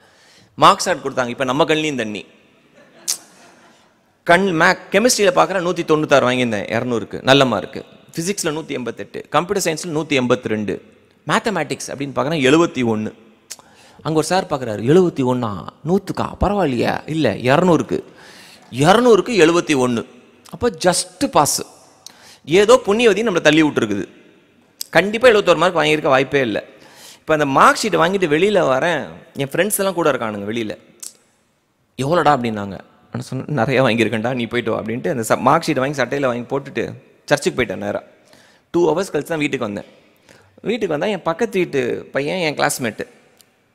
மார்க்ஸ் கார்டு கொடுத்தாங்க. இப்போ நம்ம கண்ணிலையும் தண்ணி. கெமிஸ்ட்ரியில் பார்க்குறேன் 196 வாங்கியிருந்தேன் 200க்கு, நல்ல மார்க்கு. ஃபிசிக்ஸில் 188, கம்ப்யூட்டர் சயின்ஸில் 182, மேத்தமேட்டிக்ஸ் அப்படின்னு பார்க்குறேன் 71. அங்கே ஒரு சார் பார்க்குறாரு, 71 100க்கா, பரவாயில்லையா, இல்லை 200க்கு 71. அப்போ ஜஸ்ட்டு பாஸ். ஏதோ புண்ணியவதி நம்மளை தள்ளி விட்டுருக்குது. கண்டிப்பாக 71 மார்க் வாங்கியிருக்க வாய்ப்பே இல்லை. இப்போ அந்த மார்க் ஷீட்டை வாங்கிட்டு வெளியில் வரேன், என் ஃப்ரெண்ட்ஸ் எல்லாம் கூட இருக்கானுங்க வெளியில். எவ்வளோடா அப்படின்னாங்க. நான் சொன்னேன் நிறையா வாங்கியிருக்கேன்டா, நீ போய்ட்டு வா அப்படின்ட்டு அந்த மார்க் ஷீட்டை வாங்கி சட்டையில் வாங்கி போட்டுட்டு சர்ச்சுக்கு போயிட்டேன். நேராக 2 hours கழிச்சு தான் வீட்டுக்கு வந்தேன். வீட்டுக்கு வந்தால் என் பக்கத்து வீட்டு பையன் என் கிளாஸ்மேட்டு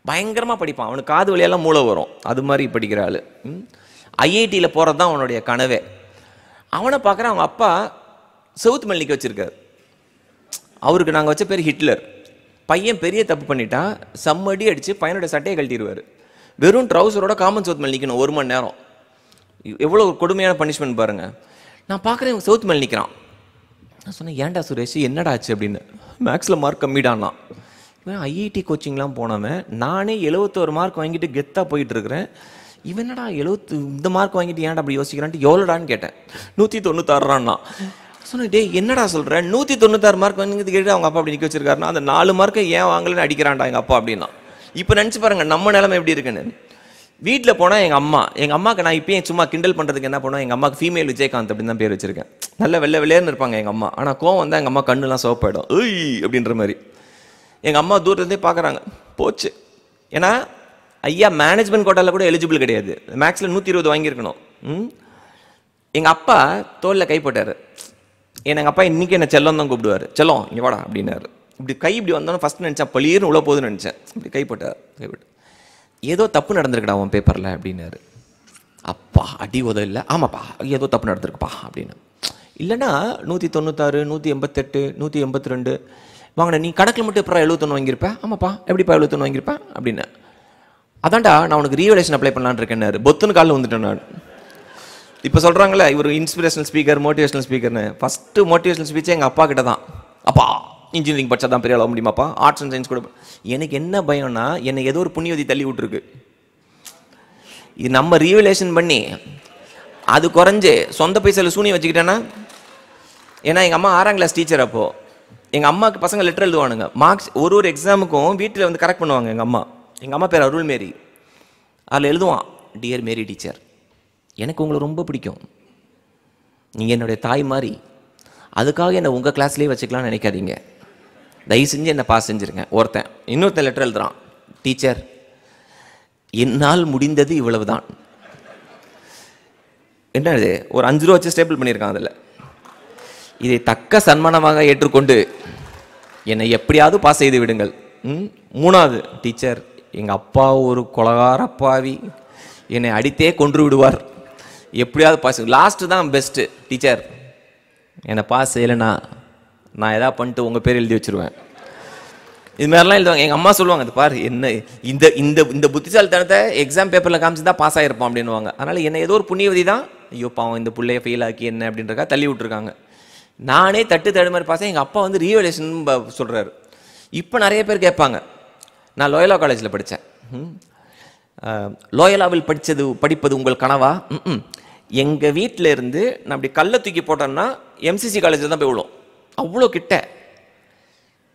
பயங்கரமாக படிப்பான். அவனுக்கு காது வழியெல்லாம் மூளை வரும், அது மாதிரி படிக்கிற ஆள். ஐஐடியில் போகிறது தான் அவனுடைய கனவே. அவனை பார்க்குறேன், அவங்க அப்பா சவுத் மல்லிக்கு வச்சுருக்காரு. அவருக்கு நாங்கள் வச்ச பேர் ஹிட்லர். பையன் பெரிய தப்பு பண்ணிட்டா செம்மடி அடித்து பையனுடைய சட்டையை கழட்டிடுவார். வெறும் ட்ரௌசரோட காமன் சவுத் மேல் நிற்கணும் 1 மணி நேரம். எவ்வளோ கொடுமையான பனிஷ்மெண்ட் பாருங்கள். நான் பார்க்குறேன் சவுத் மேல் நிற்கிறான். நான் சொன்னேன், ஏன்டா சுரேஷ் என்னடா ஆச்சு அப்படின்னு. மேக்ஸில் மார்க் கம்மிடான்னா. இவன் ஐஐடி கோச்சிங்லாம் போனவன், நானே 71 மார்க் வாங்கிட்டு கெத்தாக போயிட்டுருக்கிறேன். இவன் என்னடா 70 இந்த மார்க் வாங்கிட்டு ஏன்டா அப்படி யோசிக்கிறான்ட்டு எவ்வளோடான்னு கேட்டேன். 196 சொன்னேன். டே என்னடா சொல்கிறேன், 196 மார்க் வாங்கிட்டு கேட்டு அவங்க அப்பா அப்படி நிற்க வச்சிருக்காருன்னா அந்த 4 மார்க்கை ஏன் வாங்கலன்னு அடிக்கிறான்டா எங்கள் அப்பா அப்படின்னா. இப்போ நினச்சி பாருங்கள் நம்ம நிலைமை எப்படி இருக்குன்னு. வீட்டில் போனால் எங்கள் அம்மாவுக்கு நான் இப்போயும் சும்மா கிண்டல் பண்ணுறதுக்கு என்ன பண்ணுவேன், எங்கள் அம்மாவுக்கு ஃபீமேல் விஜயகாந்த் அப்படின்னு தான் பேர் வச்சுருக்கேன். நல்ல வெள்ளையர்னு இருப்பாங்க எங்கள் அம்மா. ஆனால் கோவம் வந்தால் எங்கள் அம்மா கண்ணுலாம் சோப்பாயிடும், ஏய் அப்படின்ற மாதிரி. எங்கள் அம்மா தூரத்துலேருந்தே பார்க்குறாங்க, போச்சு. ஏன்னா ஐயா மேனேஜ்மெண்ட் கோட்டாவில் கூட எலிஜிபிள் கிடையாது, மேக்ஸில் 120 வாங்கியிருக்கணும். எங்கள் அப்பா தோளில் கை போட்டார். எங்கள் அப்பா இன்றைக்கி என்னை செல்லம் தான் கூப்பிடுவார். செல்லம் இங்கே வாடா அப்படின்னாரு. இப்படி கை இப்படி வந்தோன்னு ஃபஸ்ட் நினச்சேன் பளிர்னு உள்ள போகுதுன்னு நினச்சேன். இப்படி கை போட்டார். ஏதோ தப்பு நடந்திருக்குடா உன் பேப்பரில் அப்படின்னாரு. அப்பா அடி உதவி இல்லை, ஆமாப்பா ஏதோ தப்பு நடந்திருக்குப்பா அப்படின்னு. இல்லைன்னா 196 188 182 வாங்கின, நீ கணக்கில் மட்டும் எப்போ 71 வாங்கியிருப்பேன். ஆமாப்பா எப்படிப்பா 71 வாங்கியிருப்பேன் அப்படின்னு. அதான்டா நான் உனக்கு ரீவலேஷன் அப்ளை பண்ணலான்னு இருக்கேன்னாரு. பொத்துன்னு காலில் வந்துட்டேன் நான். இப்போ சொல்கிறாங்களே இவர் இன்ஸ்பிரேஷனல் ஸ்பீக்கர், மோட்டிவேஷனல் ஸ்பீக்கர்னு. ஃபஸ்ட்டு மோட்டிவேஷனல் ஸ்பீச்சே எங்கள் அப்பா கிட்ட தான். அப்பா இன்ஜினியரிங் படித்தா தான் பெரிய ஆக முடியுமாப்பா, ஆர்ட்ஸ் அண்ட் சயின்ஸ் கூட. எனக்கு என்ன பயம்னா, என்னை ஏதோ ஒரு புண்ணியவதி தள்ளி விட்டுருக்கு. இது நம்ம ரீவலேஷன் பண்ணி அது குறைஞ்சு சொந்த பைசாவில் சூனியம் வச்சுக்கிட்டேன்னா. ஏன்னா எங்கள் அம்மா 6ஆம் கிளாஸ் டீச்சர். அப்போது எங்கள் அம்மாவுக்கு பசங்க லெட்டர் எழுதுவானுங்க. மார்க்ஸ் ஒரு எக்ஸாமுக்கும் வீட்டில் வந்து கரெக்ட் பண்ணுவாங்க. எங்கள் அம்மா பேர் அருள் மேரி. அதில் எழுதுவான், டியர் மேரி டீச்சர், எனக்கு உங்களை ரொம்ப பிடிக்கும், நீங்கள் என்னுடைய தாய் மாதிரி, அதுக்காக என்னை உங்கள் கிளாஸ்லேயே வச்சுக்கலாம்னு நினைக்காதீங்க, தயவு செஞ்சு என்னை பாஸ் செஞ்சுருங்க. இன்னொருத்தன் லெட்டர் எழுதுறான், டீச்சர் என்னால் முடிந்தது இவ்வளவு தான். என்ன இது, ஒரு 5 ரூபா வச்சு ஸ்டேபிள் பண்ணியிருக்கான். அதில் இதை தக்க சன்மானமாக ஏற்றுக்கொண்டு என்னை எப்படியாவது பாஸ் செய்து விடுங்கள். 3வது, டீச்சர் எங்கள் அப்பா ஒரு கொலகாரப்பாவி, என்னை அடித்தே கொன்று விடுவார், எப்படியாவது பாஸ். லாஸ்ட்டு தான் பெஸ்ட்டு, டீச்சர் என்னை பாஸ் செய்யலைன்னா நான் எதாவது பண்ணிட்டு உங்கள் பேர் எழுதி வச்சுருவேன். இது மாதிரிலாம் எழுதுவாங்க. எங்கள் அம்மா சொல்லுவாங்க, அது பாரு என்ன இந்த இந்த இந்த புத்திசாலித்தனத்தை எக்ஸாம் பேப்பரில் காமிச்சு தான் பாஸ் ஆகிருப்பான் அப்படின்னுவாங்க. அதனால் என்ன ஏதோ ஒரு புண்ணியவதி தான், ஐயோ பாவம் இந்த பிள்ளைய ஃபெயில் ஆக்கி என்ன அப்படின்றக்கா தள்ளி விட்டுருக்காங்க. நானே தட்டு மாதிரி பாஸ். எங்கள் அப்பா வந்து ரீவலேஷன் சொல்கிறாரு. இப்போ நிறைய பேர் கேட்பாங்க, நான் லோயலா காலேஜில் படித்தேன். லோயலாவில் படிப்பது உங்கள் கனவா? எங்கள் வீட்டில் இருந்து நான் அப்படி கல்லை தூக்கி போட்டேன்னா எம்சிசி காலேஜில் தான் போய் விழும். அவ்வளோ கிட்ட.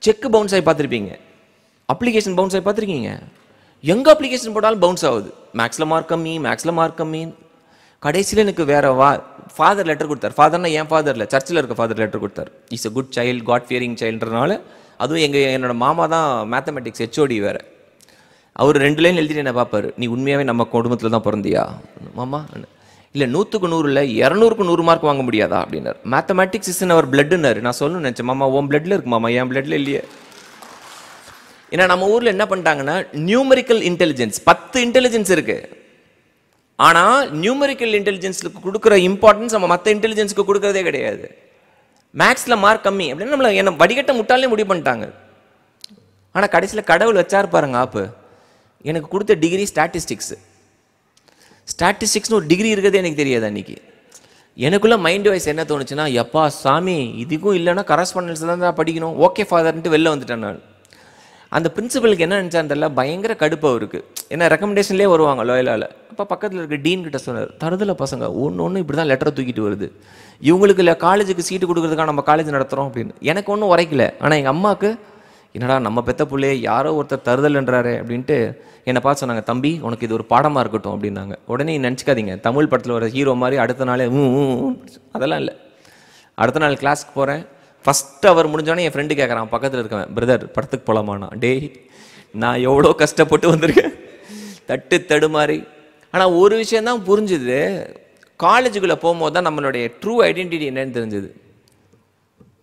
செக்கு பவுன்ஸ் ஆகி பார்த்துருப்பீங்க, அப்ளிகேஷன் பவுன்ஸ் ஆகி பார்த்துருக்கீங்க. எங்கே அப்ளிகேஷன் போட்டாலும் பவுன்ஸ் ஆகுது. மேக்ஸில் மார்க் கம்மி. கடைசியில் எனக்கு வேற ஃபாதர் லெட்டர் கொடுத்தார். ஃபாதர்னா என் ஃபாதர் இல்லை, சர்ச்சில் இருக்க ஃபாதர் லெட்டர் கொடுத்தார். Is a good child, god fearing சைல்டுன்றனால. அதுவும் என்னோட மாமா தான் மேத்தமெட்டிக்ஸ் ஹெச்ஓடி வேறு. அவர் 2 லைன் எழுதிட்டு என்ன பார்ப்பார், நீ உண்மையாகவே நம்ம குடும்பத்தில் தான் பிறந்தியா மாமா? இல்லை 100க்கு 100 இல்லை 200க்கு 100 மார்க் வாங்க முடியாதா அப்படின்னார். மேத்தமெட்டிக்ஸ் இஸ் அவர் பிளட்டுன்னாரு. நான் சொல்லணும்னு நினச்சேன், மாமா உன் பிளட்டில் இருக்கு மாமா, என் பிளட்டில் இல்லையே. ஏன்னா நம்ம ஊரில் என்ன பண்ணிட்டாங்கன்னா நியூமரிக்கல் இன்டெலிஜென்ஸ் 10 இன்டெலிஜென்ஸ் இருக்கு. ஆனால் நியூமரிக்கல் இன்டெலிஜென்ஸுக்கு கொடுக்குற இம்பார்ட்டன்ஸ் நம்ம மற்ற இன்டெலிஜென்ஸுக்கு கொடுக்குறதே கிடையாது. மேக்ஸில் மார்க் கம்மி அப்படின்னு நம்மளை என்ன வடிகட்ட முட்டாலே முடிவு பண்ணிட்டாங்க. ஆனால் கடைசியில் கடவுள் வச்சார் பாருங்க ஆப்பு, எனக்கு கொடுத்த டிகிரி ஸ்டாட்டிஸ்டிக்ஸு. ஸ்டாட்டிஸ்டிக்ஸ்னு ஒரு டிகிரி இருக்கிறதே எனக்கு தெரியாது அன்றைக்கி. எனக்குள்ளே மைண்ட் வைஸ் என்ன தோணுச்சுன்னா, எப்பா சாமி இதுக்கும் இல்லைன்னா கரஸ்பாண்டன்ஸ் தான் படிக்கணும், ஓகே ஃபாதர்ன்ட்டு வெளில வந்துட்டேன் நான். அந்த பிரின்சிபலுக்கு என்ன நினச்சான்னு தெரியல, பயங்கர கடுப்பு அவருக்கு. ஏன்னா ரெக்கமெண்டேஷன்லேயே வருவாங்க லோயலால். அப்போ பக்கத்தில் இருக்க டீன் கிட்ட சொன்னார், தருதலை பசங்க ஒன்று இப்படி தான் லெட்டரை தூக்கிட்டு வருது, இவங்களுக்கு இல்லை காலேஜுக்கு சீட்டு கொடுக்குறதுக்காக நம்ம காலேஜ் நடத்துகிறோம் அப்படின்னு. எனக்கு ஒன்றும் உரைக்கல. ஆனால் எங்கள் அம்மாவுக்கு என்னடா நம்ம பெத்த பிள்ளையே யாரோ ஒருத்தர் தருதல்ன்றாரு அப்படின்ட்டு என்னை பார்த்து சொன்னாங்க, தம்பி உனக்கு இது ஒரு பாடமாக இருக்கட்டும் அப்படின்னாங்க. உடனே நினச்சிக்காதீங்க தமிழ் படத்தில் ஒரு ஹீரோ மாதிரி அடுத்த நாளே அதெல்லாம் இல்லை. அடுத்த நாள் கிளாஸ்க்கு போகிறேன். ஃபஸ்ட்டு அவர் முடிஞ்சோடனே என் ஃப்ரெண்டு கேட்குறான் பக்கத்தில் இருக்கவன், பிரதர் படத்துக்கு போகலாமாண்ணா. டேய் நான் எவ்வளோ கஷ்டப்பட்டு வந்திருக்கேன் தட்டு தடுமாறி. ஆனால் ஒரு விஷயந்தான் புரிஞ்சுது, காலேஜுக்குள்ளே போகும்போது தான் நம்மளுடைய ட்ரூ ஐடென்டிட்டி என்னன்னு தெரிஞ்சுது.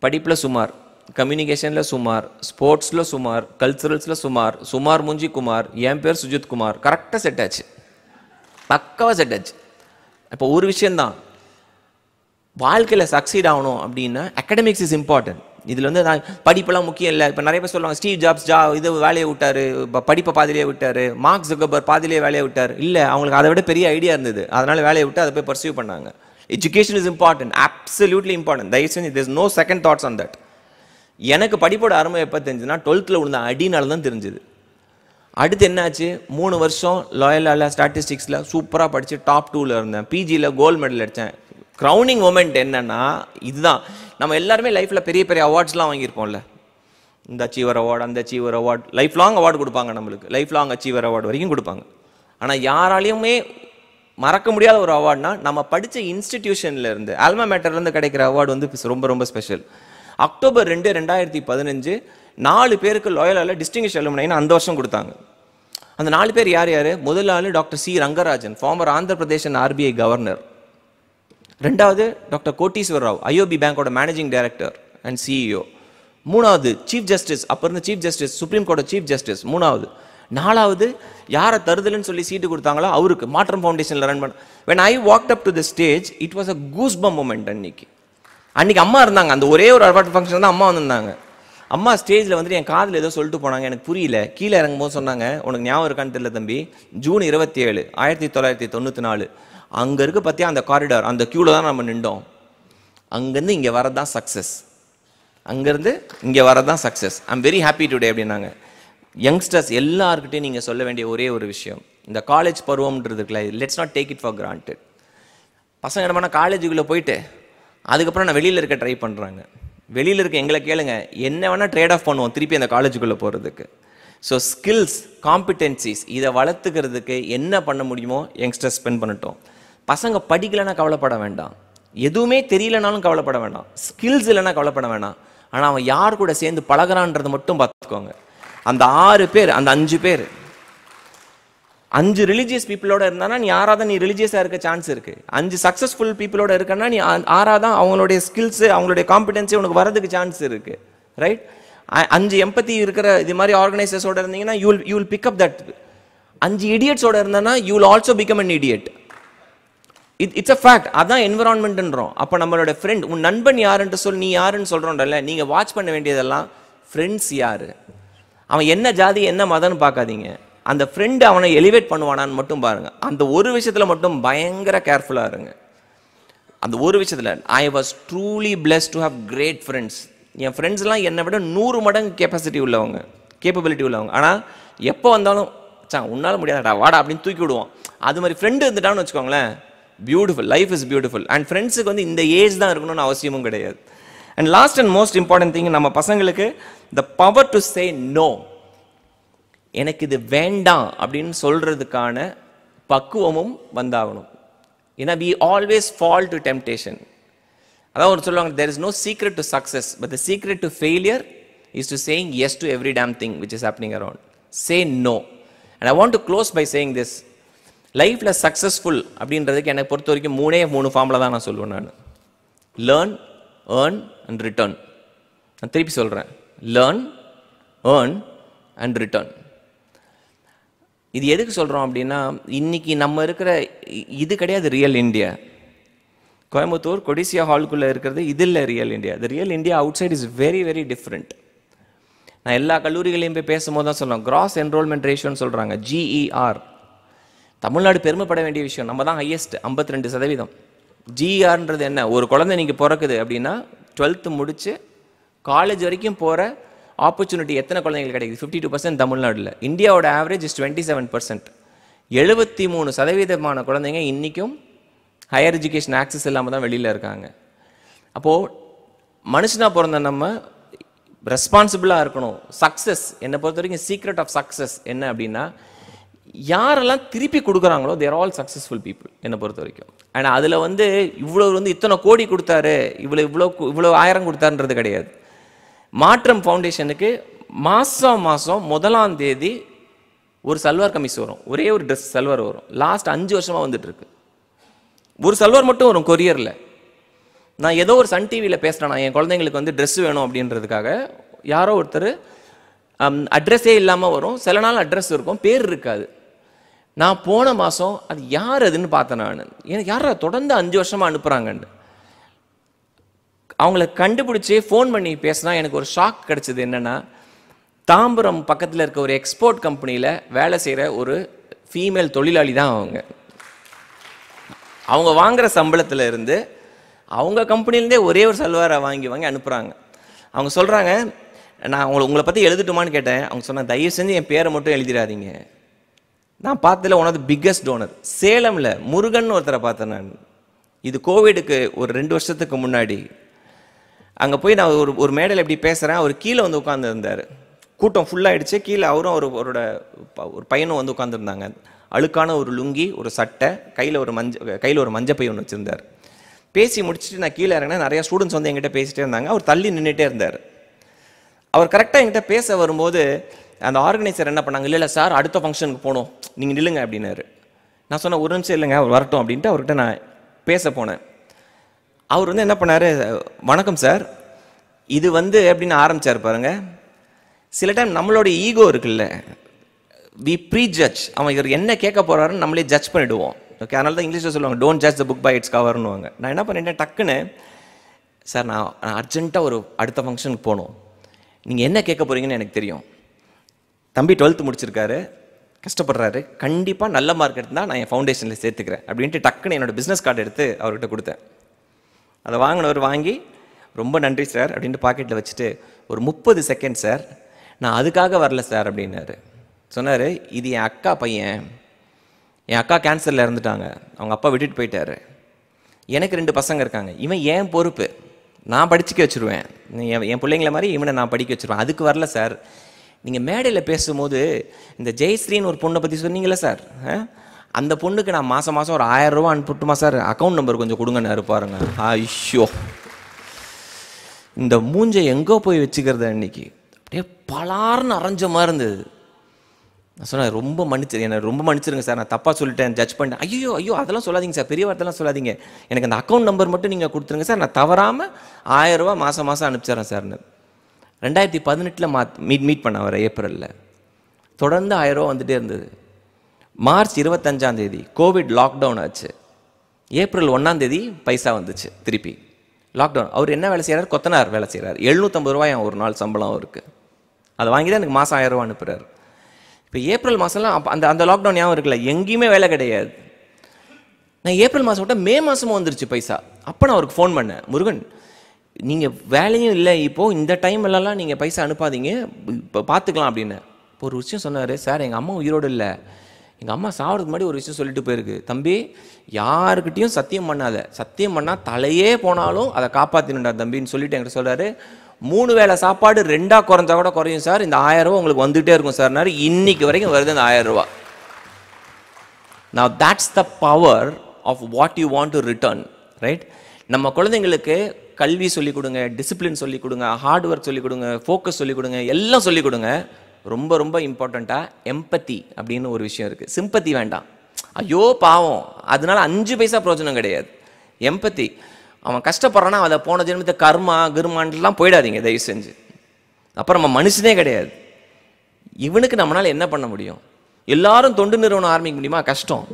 படிப்பில் சுமார், கம்யூனிகேஷனில் சுமார், ஸ்போர்ட்ஸில் சுமார், கல்ச்சுரல்ஸில் சுமார், சுமார் மூஞ்சி குமார், என் பேர் சுஜித் குமார், கரெக்டாக செட் ஆச்சு, பக்காவாக செட் ஆச்சு. இப்போ ஒரு விஷயந்தான், வாழ்க்கையில் சக்சீட் ஆகணும் அப்படின்னா அகடமிக்ஸ் இஸ் இம்பார்ட்டன்ட். இதில் வந்து நான் படிப்பெல்லாம் முக்கியம் இல்லை. இப்போ நிறைய பேர் சொல்லுவாங்க ஸ்டீவ் ஜாப்ஸ் இது வேலையை விட்டார், படிப்பை பாதிலேயே விட்டார், மார்க் ஜக்கர்பர்க் பாதிலேயே வேலையை விட்டார். இல்லை, அவங்களுக்கு அதை விட பெரிய ஐடியா இருந்தது, அதனால் வேலையை விட்டு அதை போய் பர்சியூ பண்ணாங்க. Education is important, absolutely important. தயவு செஞ்சு there is no second thoughts on that. எனக்கு படிப்போட அருமை எப்போ தெரிஞ்சுன்னா 12th விழுந்த அடினால தான் தெரிஞ்சுது. அடுத்து என்னாச்சு, 3 வருஷம் லாயலால ஸ்டாட்டிஸ்டிக்ஸில் சூப்பராக படித்து டாப் 2ல் இருந்தேன். பிஜியில் கோல்டு மெடல் அடித்தேன். க்ரௌனிங் மொமெண்ட் என்னன்னா இதுதான், நம்ம எல்லாருமே லைஃப்பில் பெரிய பெரிய அவார்ட்ஸ்லாம் வாங்கியிருப்போம்ல, இந்த அச்சீவர் அவார்டு அந்த achiever award, life long award கொடுப்பாங்க நம்மளுக்கு, லைஃப் லாங் அச்சீவர் அவார்டு வரைக்கும் கொடுப்பாங்க. ஆனால் யாராலையுமே மறக்க முடியாத ஒரு அவார்டுனா நம்ம படித்த இன்ஸ்டிடியூஷன்லேருந்து ஆல்மா மேட்டர்லேருந்து கிடைக்கிற அவார்டு வந்து ரொம்ப ரொம்ப ஸ்பெஷல். அக்டோபர் 2, 2015 4 பேருக்கு லாயலால டிஸ்டிங்கிஷ் அலுமினின்னு அந்த வருஷம் கொடுத்தாங்க. அந்த 4 பேர் யார் யார்? முதல் ஆள் doctor C Rangarajan, former Andhra Pradesh and RBI governor. ரெண்டாவது டாக்டர் கோட்டீஸ்வர் ராவ், ஐஓபி பேங்கோட மேனேஜிங் டைரக்டர் அண்ட் சிஇஓ. மூணாவது சீஃப் ஜஸ்டிஸ், அப்போ இருந்த சீஃப் ஜஸ்டிஸ், சுப்ரீம் கோர்ட்டோட சீஃப் ஜஸ்டிஸ் மூணாவது. நாலாவது யாரை தருதல்னு சொல்லி சீட்டு கொடுத்தாங்களோ அவருக்கு மாற்றம் ஃபவுண்டேஷனில் ரன் பண்ண. when I walked up to the stage it was a goosebump moment. அன்னைக்கு அம்மா இருந்தாங்க, அந்த ஒரே ஒரு அவார்ட் ஃபங்க்ஷன் தான் அம்மா வந்திருந்தாங்க. அம்மா ஸ்டேஜில் வந்துட்டு என் காதில் ஏதோ சொல்லிட்டு போனாங்க, எனக்கு புரியல. கீழே இறங்கும்போது சொன்னாங்க, உனக்கு ஞாபகம் இருக்கான்னு தெரியல தம்பி, ஜூன் 27, 1994 அங்கே இருக்க பார்த்தியா அந்த காரிடார், அந்த க்யூவில் தான் நம்ம நின்றோம், அங்கேருந்து இங்கே வரதான் சக்ஸஸ், அங்கேருந்து இங்கே வரதான் success, I'm very happy today அப்படின்னாங்க. யங்ஸ்டர்ஸ் எல்லாருக்கிட்டையும் நீங்கள் சொல்ல வேண்டிய ஒரே ஒரு விஷயம், இந்த காலேஜ் பருவம்ன்றதுக்குல let's not take it for granted. பசங்க என்ன பண்ணால் காலேஜுக்குள்ளே போயிட்டு அதுக்கப்புறம் நான் வெளியில் இருக்க ட்ரை பண்ணுறாங்க. வெளியில் இருக்க எங்களை கேளுங்க, என்ன வேணால் ட்ரேட் ஆஃப் பண்ணுவோம் திருப்பி அந்த காலேஜுக்குள்ளே போகிறதுக்கு. ஸோ ஸ்கில்ஸ், காம்பிடென்சிஸ் இதை வளர்த்துக்கிறதுக்கு என்ன பண்ண முடியுமோ யங்ஸ்டர்ஸ் ஸ்பெண்ட் பண்ணட்டும். பசங்க படிக்கலைன்னா கவலைப்பட வேண்டாம், எதுவுமே தெரியலனாலும் கவலைப்பட வேண்டாம், ஸ்கில்ஸ் இல்லைன்னா கவலைப்பட வேண்டாம். ஆனால் அவன் யார் கூட சேர்ந்து பழகிறான்றதை மட்டும் பார்த்துக்கோங்க. அந்த 6 பேர், அந்த 5 பேர் 5 ரிலீஜியஸ் பீப்புளோட இருந்தானா நீ ஆறாதான் நீ ரிலீஜியஸாக இருக்க சான்ஸ் இருக்குது. 5 சக்ஸஸ்ஃபுல் பீப்புளோட இருக்கன்னா நீ ஆறாதான் அவங்களுடைய ஸ்கில்ஸு அவங்களுடைய காம்பிடென்சி உனக்கு வரதுக்கு சான்ஸ் இருக்குது. ரைட்? 5 எம்பத்தி இருக்கிற இது மாதிரி ஆர்கனைசர்ஸோட இருந்தீங்கன்னா you will pick up that. 5 இடியட்ஸோட இருந்தனா you will also become an idiot. It's a fact. அதான் என்விரான்மெண்ட்ன்றோம். அப்போ நம்மளோட ஃப்ரெண்ட், உன் நண்பன் யாருன்ட்டு நீ யாருன்னு சொல்கிறோன்றல, நீங்கள் வாட்ச் பண்ண வேண்டியதெல்லாம் ஃப்ரெண்ட்ஸ் யார், அவன் என்ன ஜாதி என்ன மதம்னு பார்க்காதீங்க, அந்த ஃப்ரெண்டு அவனை எலிவேட் பண்ணுவானான்னு மட்டும் பாருங்கள். அந்த ஒரு விஷயத்தில் மட்டும் பயங்கர கேர்ஃபுல்லாக இருங்க. அந்த ஒரு விஷயத்தில் I was truly blessed to have great friends. என் ஃப்ரெண்ட்ஸ்லாம் என்னை விட 100 மடங்கு கேப்பபிலிட்டி உள்ளவங்க. ஆனால் எப்போ வந்தாலும் உன்னால் முடியாதடா வாடா அப்படின்னு தூக்கி விடுவோம். அது மாதிரி ஃப்ரெண்டு இருந்துட்டான்னு வச்சுக்கோங்களேன், beautiful, life is beautiful. And ஃப்ரெண்ட்ஸுக்கு வந்து இந்த ஏஜ் தான் இருக்கணும்னு அவசியமும் கிடையாது. And last and most important thing, நம்ம பசங்களுக்கு the power to say no, எனக்கு இது வேண்டாம் அப்படின்னு சொல்கிறதுக்கான பக்குவமும் வந்தாகணும். ஏன்னா we always fall to temptation. அதாவது ஒரு சொல்லுவாங்க, there is no secret to success but the secret to failure is to saying yes to every damn thing which is happening around. Say no. And I want to close by saying this. லைஃப்பில் successful அப்படின்றதுக்கு எனக்கு பொறுத்த வரைக்கும் 3 formula தான் நான் சொல்லுவேன். நான் learn, earn and return. நான் திருப்பி சொல்கிறேன், லேர்ன், ஏர்ன் அண்ட் ரிட்டர்ன். இது எதுக்கு சொல்கிறோம் அப்படின்னா, இன்னைக்கு நம்ம இருக்கிற இது கிடையாது ரியல் இந்தியா. கோயம்புத்தூர் கொடிசியா ஹாலுக்குள்ளே இருக்கிறது இது இல்லை real India. The real India outside is very very different. நான் எல்லா கல்லூரிகளையும் போய் பேசும்போது தான் சொல்லுவேன், கிராஸ் என்ரோல்மெண்ட் ரேஷியோன்னு சொல்கிறாங்க, GER. தமிழ்நாடு பெருமைப்பட வேண்டிய விஷயம், நம்ம தான் ஹையஸ்ட் 52%. GERன்றது என்ன? ஒரு குழந்தை நீங்கள் பிறக்குது அப்படின்னா 12th முடித்து காலேஜ் வரைக்கும் போகிற ஆப்பர்ச்சுனிட்டி எத்தனை குழந்தைங்களுக்கு கிடைக்குது? 52% தமிழ்நாட்டில். இந்தியாவோட ஆவரேஜ் இஸ் 27%. 73% குழந்தைங்க இன்றைக்கும் ஹையர் எஜுகேஷன் ஆக்சஸ் இல்லாமல் தான் வெளியில் இருக்காங்க. அப்போது மனுஷனாக பிறந்த நம்ம ரெஸ்பான்சிபிளாக இருக்கணும். சக்ஸஸ் என்னை பொறுத்த வரைக்கும் சீக்ரெட் ஆஃப் சக்ஸஸ் என்ன அப்படின்னா, யாரெல்லாம் திருப்பி கொடுக்குறாங்களோ தேர் ஆல் சக்ஸஸ்ஃபுல் பீப்புள் என்னை பொறுத்த வரைக்கும். அண்ட் அதில் இவ்வளோ இத்தனை கோடி கொடுத்தாரு, இவ்வளோ 1000 கொடுத்தாருன்றது கிடையாது. மாற்றம் ஃபவுண்டேஷனுக்கு மாதம் 1ஆம் தேதி ஒரு சல்வார் கமிஸ் வரும், ஒரே ஒரு ட்ரெஸ் சல்வார் வரும். லாஸ்ட் 5 வருஷமாக வந்துட்டுருக்கு. ஒரு சல்வார் மட்டும் வரும் கொரியரில். நான் ஏதோ ஒரு சன் டிவியில் பேசுகிறேன், நான் என் குழந்தைங்களுக்கு ட்ரெஸ் வேணும் அப்படின்றதுக்காக யாரோ ஒருத்தர் அட்ரஸே இல்லாமல் வரும். சில நாள் அட்ரஸ் இருக்கும், பேர் இருக்காது. நான் போன மாதம் அது யார் அதுன்னு பார்த்தேன். நான் எனக்கு யாரா தொடர்ந்து 5 வருஷமாக அனுப்புகிறாங்கன்னு அவங்கள கண்டுபிடிச்சி ஃபோன் பண்ணி பேசினா எனக்கு ஒரு ஷாக் கிடச்சிது. என்னென்னா, தாம்பரம் பக்கத்தில் இருக்க ஒரு எக்ஸ்போர்ட் கம்பெனியில் வேலை செய்கிற ஒரு ஃபீமேல் தொழிலாளி தான் அவங்க வாங்குகிற சம்பளத்தில் இருந்து அவங்க கம்பெனிலேருந்தே ஒரே ஒரு சல்வாரை வாங்கி அனுப்புகிறாங்க. அவங்க சொல்கிறாங்க, நான் உங்களை பற்றி எழுதிட்டுமான்னு கேட்டேன். அவங்க சொன்னாங்க, தயவு செஞ்சு என் பேரை மட்டும் எழுதிடாதீங்க. நான் பார்த்ததில் one of the biggest donor சேலமில் முருகன் ஒருத்தரை பார்த்தேன் நான். இது கோவிடுக்கு ஒரு 2 வருஷத்துக்கு முன்னாடி. அங்கே போய் நான் ஒரு மேடையில் எப்படி பேசுகிறேன், அவர் கீழே உட்காந்துருந்தார். கூட்டம் ஃபுல்லாகிடுச்சு. கீழே அவரும் ஒரு பையனும் உட்காந்துருந்தாங்க. அழுக்கான ஒரு லுங்கி, ஒரு சட்டை, கையில் ஒரு மஞ்சள் பை ஒன்று வச்சுருந்தார். பேசி முடிச்சுட்டு நான் கீழே இறங்கினா நிறையா ஸ்டூடெண்ட்ஸ் என்கிட்ட பேசிகிட்டே இருந்தாங்க. அவர் தள்ளி நின்றுட்டே இருந்தார். அவர் கரெக்டாக என்கிட்ட பேச வரும்போது அந்த ஆர்கனைசர் என்ன பண்ணாங்க, இல்லை சார் அடுத்த ஃபங்க்ஷனுக்கு போகணும், நீங்கள் நில்லுங்க அப்படின்னாரு. நான் சொன்னேன், ஒரு நிமிஷம் இல்லைங்க, அவர் வரட்டும் அப்படின்ட்டு அவர்கிட்ட நான் பேச போனேன். அவர் என்ன பண்ணார், வணக்கம் சார், இது அப்படின்னு ஆரம்பித்தார் பாருங்க. சில டைம் நம்மளோட ஈகோ இருக்குல்ல, வி ப்ரீ ஜட்ஜ். அவன் இவர் என்ன கேட்க போகிறாருன்னு நம்மளே ஜட்ஜ் பண்ணிவிடுவோம். ஓகே, அதனால தான் இங்கிலீஷில் சொல்லுவாங்க, don't judge the book by its கவர்னுவாங்க. நான் என்ன பண்ணிட்டேன், டக்குன்னு சார் நான் அர்ஜென்ட்டாக ஒரு அடுத்த ஃபங்க்ஷனுக்கு போகணும், நீங்கள் என்ன கேட்க போகிறீங்கன்னு எனக்கு தெரியும். தம்பி 12th முடிச்சிருக்காரு, கஷ்டப்படுறாரு, கண்டிப்பாக நல்ல மார்க் எடுத்தால் நான் என் ஃபவுண்டேஷனில் சேர்த்துக்கிறேன் அப்படின்ட்டு டக்குன்னு என்னோடய பிஸ்னஸ் கார்டு எடுத்து அவர்கிட்ட கொடுத்தேன். அதை வாங்கினவர் வாங்கி, ரொம்ப நன்றி சார் அப்படின்ட்டு பாக்கெட்டில் வச்சுட்டு, ஒரு 30 செகண்ட் சார், நான் அதுக்காக வரல சார் அப்படின்னாரு. சொன்னார், இது என் அக்கா பையன், என் அக்கா கேன்சரில் இறந்துட்டாங்க, அவங்க அப்பா விட்டுட்டு போயிட்டாரு, எனக்கு 2 பசங்க இருக்காங்க, இவன் ஏன் பொறுப்பு, நான் படிச்சுக்க வச்சுருவேன், என் பிள்ளைங்கள மாதிரி இவனை நான் படிக்க வச்சுருவேன், அதுக்கு வரல சார். நீங்கள் மேடையில் பேசும்போது இந்த ஜெயஸ்ரீன்னு ஒரு பொண்ணை பற்றி சொன்னீங்களே சார், அந்த பொண்ணுக்கு நான் மாதம் ஒரு 1000 ரூபா அனுப்பிட்டுமா சார், அக்கௌண்ட் நம்பர் கொஞ்சம் கொடுங்கன்னு இருப்பாருங்க. ஐயோ, இந்த மூஞ்சை எங்கோ போய் வச்சுக்கிறது அன்னைக்கு அப்படியே பலார்னு அரைஞ்ச மாதிரி இருந்தது. நான் சொன்னேன், ரொம்ப மன்னிச்சிருங்க சார், நான் தப்பாக சொல்லிட்டேன், ஜட்ஜ் பண்ணிட்டேன். ஐயோ அதெல்லாம் சொல்லாதீங்க சார், பெரிய வார்த்தைலாம் சொல்லாதீங்க, எனக்கு அந்த அக்கௌண்ட் நம்பர் மட்டும் நீங்கள் கொடுத்துருங்க சார், நான் தவறாமல் 1000 ரூபா மாதம் அனுப்பிச்சிட்றேன் சார்னு. 2018 மீட் பண்ண வர ஏப்ரலில் தொடர்ந்து 1000 ரூபா வந்துகிட்டே இருந்தது. மார்ச் 25ஆம் தேதி கோவிட் லாக்டவுன் ஆச்சு. ஏப்ரல் 1ஆம் தேதி பைசா வந்துச்சு திருப்பி லாக்டவுன். அவர் என்ன வேலை செய்கிறார், கொத்தனார் வேலை செய்கிறார். 750 ரூபாய் ஒரு நாள் சம்பளம் அவருக்கு. அதை வாங்கி தான் எனக்கு மாதம் 1000 ரூபா அனுப்புகிறார். இப்போ ஏப்ரல் மாதம்லாம் அந்த லாக்டவுன் ஞாபகம் இருக்குல்ல, எங்கேயுமே வேலை கிடையாது. நான் ஏப்ரல் மாதம் விட்டால் மே மாதமும் வந்துருச்சு பைசா. அப்போ நான் அவருக்கு ஃபோன் பண்ணேன், முருகன் நீங்கள் வேலையும் இல்லை, இப்போது இந்த டைம்லலாம் நீங்கள் பைசா அனுப்பாதீங்க, இப்போ பார்த்துக்கலாம் அப்படின்னு. இப்போ ஒரு விஷயம் சொன்னார், சார் எங்கள் அம்மா உயிரோடு இல்லை, எங்கள் அம்மா சாகிறதுக்கு முன்னாடி ஒரு விஷயம் சொல்லிட்டு போயிருக்கு, தம்பி யாருக்கிட்டையும் சத்தியம் பண்ணாத, சத்தியம் பண்ணால் தலையே போனாலும் அதை காப்பாற்றினுண்டா தம்பின்னு சொல்லிட்டு என்கிட்ட சொல்கிறாரு. 3 வேளை சாப்பாடு 2ஆ குறைஞ்சா கூட குறையும் சார், இந்த 1000 ரூபா உங்களுக்கு வந்துகிட்டே இருக்கும் சார்னாரு. இன்னைக்கு வரைக்கும் வருது அந்த 1000 ரூபா. Now that's the power of what you want to return, right? நம்ம குழந்தைங்களுக்கு கல்வி சொல்லிக் கொடுங்க, டிசிப்ளின் சொல்லிக் கொடுங்க, ஹார்ட் ஒர்க் சொல்லிக் கொடுங்க, ஃபோக்கஸ் சொல்லிக் கொடுங்க, எல்லாம் சொல்லிக் கொடுங்க. ரொம்ப ரொம்ப இம்பார்ட்டண்ட்டாக எம்பத்தி அப்படின்னு ஒரு விஷயம் இருக்குது. சிம்பத்தி வேண்டாம், ஐயோ பாவம், அதனால 5 பைசா பிரயோஜனம் கிடையாது. எம்பத்தி, அவன் கஷ்டப்படுறான்னா அதை போன ஜென்மத்தை கர்மா கிருமான்லாம் போயிடாதீங்க தயவு செஞ்சு. அப்புறம் நம்ம மனுஷனே கிடையாது. இவனுக்கு நம்மளால் என்ன பண்ண முடியும்? எல்லாரும் தொண்டு நிறுவனம் ஆரம்பிக்க முடியுமா? கஷ்டம்.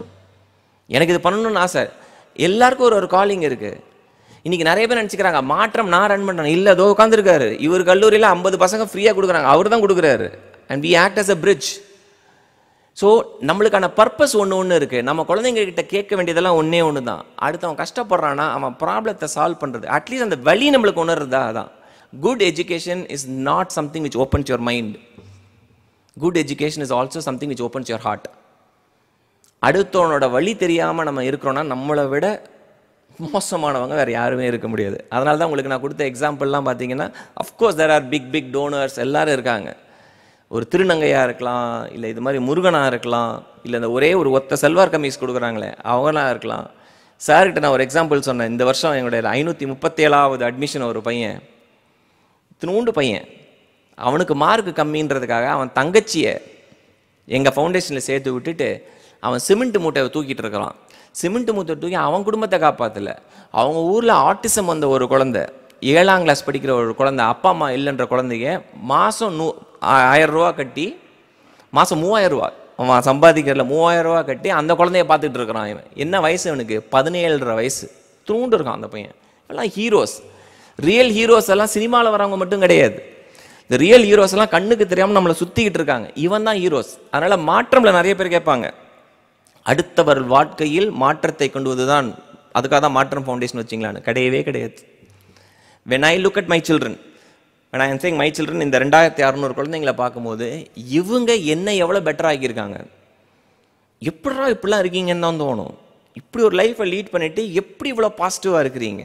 எனக்கு இது பண்ணணும்னு ஆசை. எல்லாருக்கும் ஒரு காலிங் இருக்கு. இன்னைக்கு நிறைய பேர் நினச்சிக்கிறாங்க மாற்றம் நான் ரன் பண்ணுறேன். இல்லை, அதோ உட்காந்துருக்காரு. இவர் கல்லூரியில் 50 பசங்க ஃப்ரீயாக கொடுக்குறாங்க, அவர் தான் கொடுக்குறாரு. And we act as a bridge. So நம்மளுக்கான பர்பஸ் ஒன்று இருக்குது. நம்ம குழந்தைங்க கிட்ட கேட்க வேண்டியதெல்லாம் ஒன்றே ஒன்று தான். அடுத்து அவன் கஷ்டப்படுறான்னா அவன் ப்ராப்ளத்தை சால்வ் பண்ணுறது, அட்லீஸ்ட் அந்த வழி நம்மளுக்கு உணர்றதா அதான். Good education is not something which opens your mind. Good education is also something which opens your heart. அடுத்தவனோட வழி தெரியாமல் நம்ம இருக்கிறோன்னா நம்மளை விட மோசமானவங்க வேறு யாருமே இருக்க முடியாது. அதனால தான் உங்களுக்கு நான் கொடுத்த எக்ஸாம்பிள்லாம் பார்த்தீங்கன்னா, of course there are big donors, எல்லோரும் இருக்காங்க. ஒரு திருநங்கையாக இருக்கலாம், இல்லை இது மாதிரி முருகனாக இருக்கலாம், இல்லை இந்த ஒரே ஒரு ஒத்த செல்வார் கமீஸ் கொடுக்குறாங்களே அவங்களாம் இருக்கலாம். சார்கிட்ட நான் ஒரு எக்ஸாம்பிள் சொன்னேன். இந்த வருஷம் எங்களுடைய 537வது அட்மிஷன் ஒரு பையன், இத்தினூண்டு பையன், அவனுக்கு மார்க்கு கம்மின்றதுக்காக அவன் தங்கச்சியை எங்கள் ஃபவுண்டேஷனில் சேர்த்து விட்டுட்டு அவன் சிமெண்ட் மூட்டையை தூக்கிட்டு இருக்கிறான். சிமெண்ட் மூட்டை தூக்கி அவன் குடும்பத்தை காப்பாற்றலை. அவங்க ஊரில் ஆட்டிசம் வந்த ஒரு குழந்தை, 7ஆம் கிளாஸ் படிக்கிற ஒரு குழந்தை, அப்பா அம்மா இல்லைன்ற குழந்தைங்க மாதம் 1000 ரூபா கட்டி, மாதம் 3000 ரூபா அவன் சம்பாதிக்கிறதுல 3000 ரூபா கட்டி அந்த குழந்தைய பார்த்துட்டு இருக்கிறான். இவன் என்ன வயசு? அவனுக்கு 17.5 வயசு. தூண்டு இருக்கான் அந்த பையன். எல்லாம் ஹீரோஸ். ரியல் ஹீரோஸ் எல்லாம் சினிமாவில் வரவங்க மட்டும் கிடையாது. இந்த ரியல் ஹீரோஸ் எல்லாம் கண்ணுக்கு தெரியாமல் நம்மளை சுற்றிக்கிட்டு இருக்காங்க. இவன் தான் ஹீரோஸ். அதனால் மாற்றம்ல நிறைய பேர் கேட்பாங்க, அடுத்தவர் வாழ்க்கையில் மாற்றத்தை கொண்டு வந்துதான், அதுக்காக தான் மாற்றம் ஃபவுண்டேஷன் வச்சிங்களான்னு. கிடையவே கிடையாது. when I look at my children, when I am saying my children, இந்த 2600 குழந்தைங்களை பார்க்கும்போது இவங்க என்ன எவ்வளோ பெட்டராக ஆகியிருக்காங்க. எப்படா இப்படிலாம் இருக்கீங்கன்னு தான் தோணும். இப்படி ஒரு லைஃப்பை லீட் பண்ணிட்டு எப்படி இவ்வளோ பாசிட்டிவாக இருக்கிறீங்க.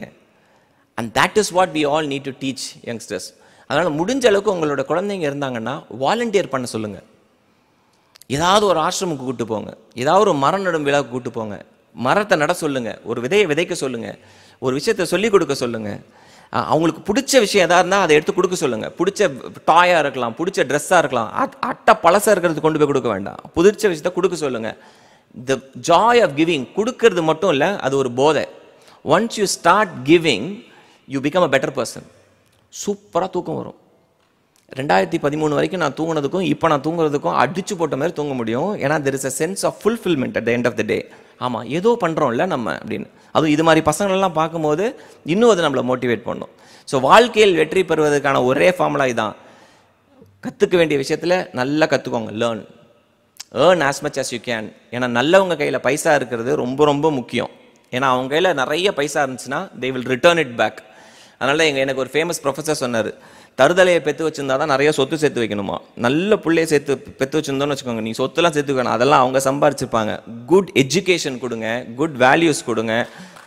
And that is what we all need to teach youngsters. அதனால் முடிஞ்ச அளவுக்கு உங்களோட குழந்தைங்க இருந்தாங்கன்னா வாலண்டியர் பண்ண சொல்லுங்கள். ஏதாவது ஒரு ஆசிரமுக்கு கூப்பிட்டு போங்க, ஏதாவது ஒரு மரம் நடும் விழாவுக்கு கூப்பிட்டு போங்க, மரத்தை நட சொல்லுங்கள், ஒரு விதையை விதைக்க சொல்லுங்கள், ஒரு விஷயத்தை சொல்லிக் கொடுக்க சொல்லுங்கள். அவங்களுக்கு பிடிச்ச விஷயம் எதாக இருந்தால் அதை எடுத்து கொடுக்க சொல்லுங்கள். பிடிச்ச டாயாக இருக்கலாம், பிடிச்ச ட்ரெஸ்ஸாக இருக்கலாம், அட்டை பழசாக இருக்கிறது கொண்டு போய் கொடுக்க வேண்டாம். பிடிச்ச விஷயத்தை கொடுக்க சொல்லுங்கள். த ஜாய் ஆஃப் கிவிங், கொடுக்கறது மட்டும் இல்லை, அது ஒரு போதை. Once you start giving you become a better person. சூப்பராக தூக்கம் வரும். 2013 வரைக்கும் நான் தூங்கினதுக்கும் இப்போ நான் தூங்குறதுக்கும் அடிச்சு போட்ட மாதிரி தூங்க முடியும். ஏன்னா there is a sense of fulfilment at the end of the day. ஆமாம், ஏதோ பண்ணுறோம்ல நம்ம அப்படின்னு. அதுவும் இது மாதிரி பசங்களெல்லாம் பார்க்கும்போது இன்னும் அது நம்மளை மோட்டிவேட் பண்ணும். ஸோ வாழ்க்கையில் வெற்றி பெறுவதற்கான ஒரே ஃபார்முலா இதுதான். கற்றுக்க வேண்டிய விஷயத்தில் நல்லா கற்றுக்கோங்க. Earn as much as you can. ஏன்னா நல்லவங்க கையில் பைசா இருக்கிறது ரொம்ப ரொம்ப முக்கியம். ஏன்னா அவங்க கையில் நிறைய பைசா இருந்துச்சுன்னா they will return it back. அதனால் எனக்கு ஒரு ஃபேமஸ் ப்ரொஃபஸர் சொன்னார், தருதலையை பெற்று வச்சுருந்தா தான் நிறைய சொத்து சேர்த்து வைக்கணுமா. நல்ல பிள்ளையை சேர்த்து பெற்று வச்சுருந்தோன்னு வச்சுக்கோங்க, நீ சொத்துலாம் சேர்த்து வைக்கணும், அதெல்லாம் அவங்க சம்பாரிச்சிருப்பாங்க. குட் எஜுகேஷன் கொடுங்க, குட் வேல்யூஸ் கொடுங்க.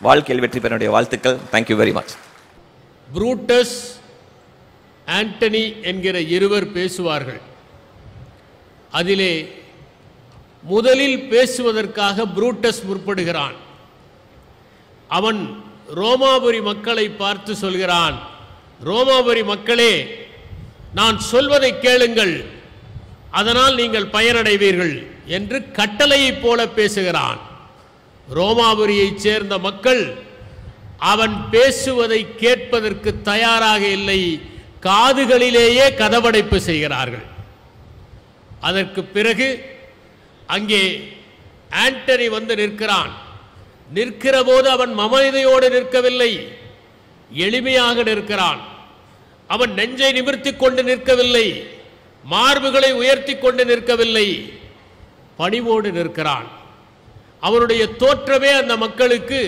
வாழ்க்கையில் வெற்றி பெறனுடைய வாழ்த்துக்கள். Thank you very much. Brutus, Antony என்கிற இருவர் பேசுவார்கள். அதிலே முதலில் பேசுவதற்காக புரூட்டஸ் முற்படுகிறான். அவன் ரோமாபுரி மக்களை பார்த்து சொல்கிறான், ரோமாபுரி மக்களே, நான் சொல்வதை கேளுங்கள், அதனால் நீங்கள் பயனடைவீர்கள் என்று கட்டளையைப் போல பேசுகிறான். ரோமாபுரியைச் சேர்ந்த மக்கள் அவன் பேசுவதை கேட்பதற்கு தயாராக இல்லை, காதுகளிலேயே கதவடைப்பு செய்கிறார்கள். அதற்கு பிறகு அங்கே ஆண்டனி வந்து நிற்கிறான். நிற்கிற போது அவன் மமதையோடு நிற்கவில்லை, எளிமையாக நிற்கிறான். அவன் நெஞ்சை நிமிர்த்தி கொண்டு நிற்கவில்லை, மார்புகளை உயர்த்தி கொண்டு நிற்கவில்லை, பணிவோடு நிற்கிறான். அவனுடைய தோற்றமே அந்த மக்களுக்கு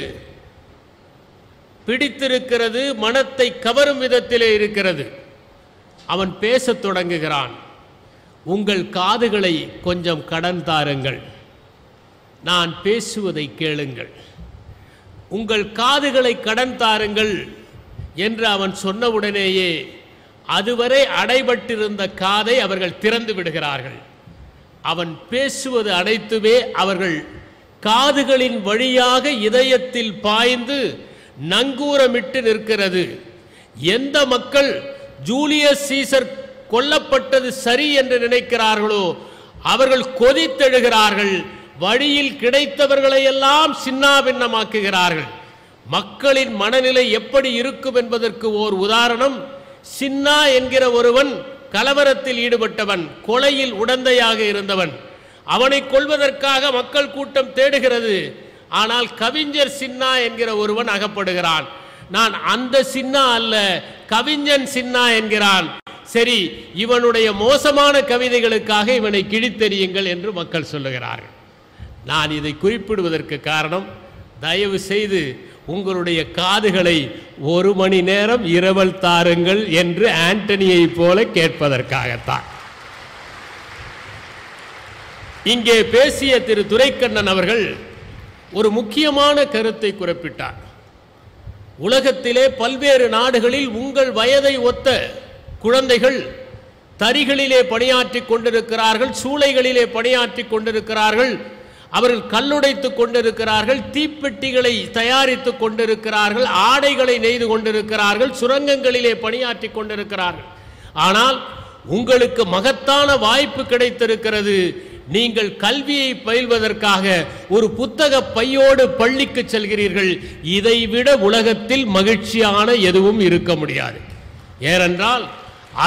பிடித்திருக்கிறது, மனத்தை கவரும் விதத்திலே இருக்கிறது. அவன் பேசத் தொடங்குகிறான். உங்கள் காதுகளை கொஞ்சம் கடன் தாருங்கள், நான் பேசுவதை கேளுங்கள். உங்கள் காதுகளை கடன் தாருங்கள் என்று அவன் சொன்னவுடனேயே அதுவரை அடைபட்டிருந்த காதை அவர்கள் திறந்து விடுகிறார்கள். அவன் பேசுவது அனைத்துமே அவர்கள் காதுகளின் வழியாக இதயத்தில் பாய்ந்து நங்கூரமிட்டு நிற்கிறது. எந்த மக்கள் ஜூலியஸ் சீசர் கொல்லப்பட்டது சரி என்று நினைக்கிறார்களோ அவர்கள் கொதித்தெழுகிறார்கள். வழியில் கிடைத்தவர்களை எல்லாம் சின்னாபின்னமாக்குகிறார்கள். மக்களின் மனநிலை எப்படி இருக்கும் என்பதற்கு ஓர் உதாரணம், சின்னா என்கிற ஒருவன் கலவரத்தில் ஈடுபட்டவன், கொலையில் உடந்தையாக இருந்தவன். அவனை கொல்வதற்காக மக்கள் கூட்டம் தேடுகிறது. ஆனால் கவிஞர் சின்னா என்கிற ஒருவன் அகப்படுகிறான். நான் அந்த சின்னா அல்ல, கவிஞன் சின்னா என்கிறான். சரி, இவனுடைய மோசமான கவிதைகளுக்காக இவனை கிழித்தெறியுங்கள் என்று மக்கள் சொல்லுகிறார்கள். நான் இதை குறிப்பிடுவதற்கு காரணம், தயவு செய்து உங்களுடைய காதுகளை 1 மணி நேரம் இரவல் தாருங்கள் என்று ஆண்டனியை போல கேட்பதற்காகத்தான். இங்கே பேசிய திரு துரைக்கண்ணன் அவர்கள் ஒரு முக்கியமான கருத்தை குறிப்பிட்டார். உலகத்திலே பல்வேறு நாடுகளில் உங்கள் வயதை ஒத்த குழந்தைகள் தறிகளிலே பணியாற்றி கொண்டிருக்கிறார்கள், சூளைகளிலே பணியாற்றி கொண்டிருக்கிறார்கள், அவர்கள் கல்லுடைத்து கொண்டிருக்கிறார்கள், தீப்பெட்டிகளை தயாரித்து கொண்டிருக்கிறார்கள், ஆடைகளை நெய்து கொண்டிருக்கிறார்கள், சுரங்கங்களிலே பணியாற்றி கொண்டிருக்கிறார்கள். ஆனால் உங்களுக்கு மகத்தான வாய்ப்பு கிடைத்திருக்கிறது. நீங்கள் கல்வியை பயில்வதற்காக ஒரு புத்தக பையோடு பள்ளிக்கு செல்கிறீர்கள். இதைவிட உலகத்தில் மகிழ்ச்சியான எதுவும் இருக்க முடியாது. ஏனென்றால்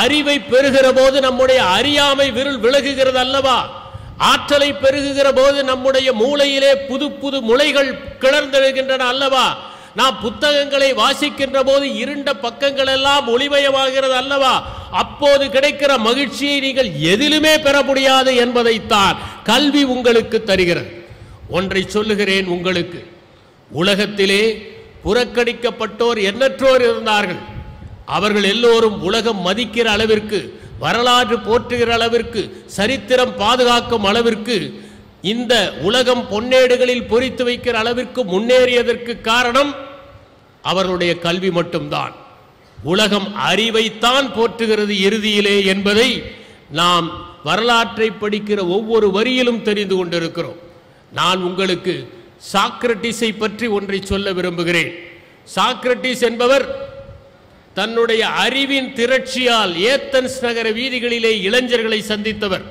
அறிவை பெறுகிற போது நம்முடைய அறியாமை விருள் விலகுகிறது அல்லவா? ஆற்றலை பெருகுகிற போது நம்முடைய மூளையிலே புது புது முளைகள் கிளர்ந்தெழுகின்றன அல்லவா? நாம் புத்தகங்களை வாசிக்கின்ற போது இருண்ட பக்கங்கள் எல்லாம் ஒளிமயமாகிறது அல்லவா? அப்போது கிடைக்கிற மகிழ்ச்சியை நீங்கள் எதிலுமே பெற முடியாது என்பதைத்தான் கல்வி உங்களுக்கு தருகிறது. ஒன்றை சொல்லுகிறேன் உங்களுக்கு, உலகத்திலே புறக்கணிக்கப்பட்டோர் எண்ணற்றோர் இருந்தார்கள். அவர்கள் எல்லோரும் உலகம் மதிக்கிற அளவிற்கு, வரலாற்று போற்றுகிற அளவிற்கு, சரித்திரம் பாதுகாக்கும் அளவிற்கு, இந்த உலகம் பொன்னேடுகளில் பொறித்து வைக்கிற அளவிற்கு முன்னேறியதற்கு காரணம் அவர்களுடைய கல்வி மட்டும்தான். உலகம் அறிவைத்தான் போற்றுகிறது இறுதியிலே என்பதை நாம் வரலாற்றை படிக்கிற ஒவ்வொரு வரியிலும் தெரிந்து கொண்டிருக்கிறோம். நான் உங்களுக்கு சாக்ரட்டிஸை பற்றி ஒன்றை சொல்ல விரும்புகிறேன். சாக்ரட்டிஸ் என்பவர் தன்னுடைய அறிவின் திரட்சியால் ஏத்தன்ஸ் நகர வீதிகளிலே இளைஞர்களை சந்தித்தவர்.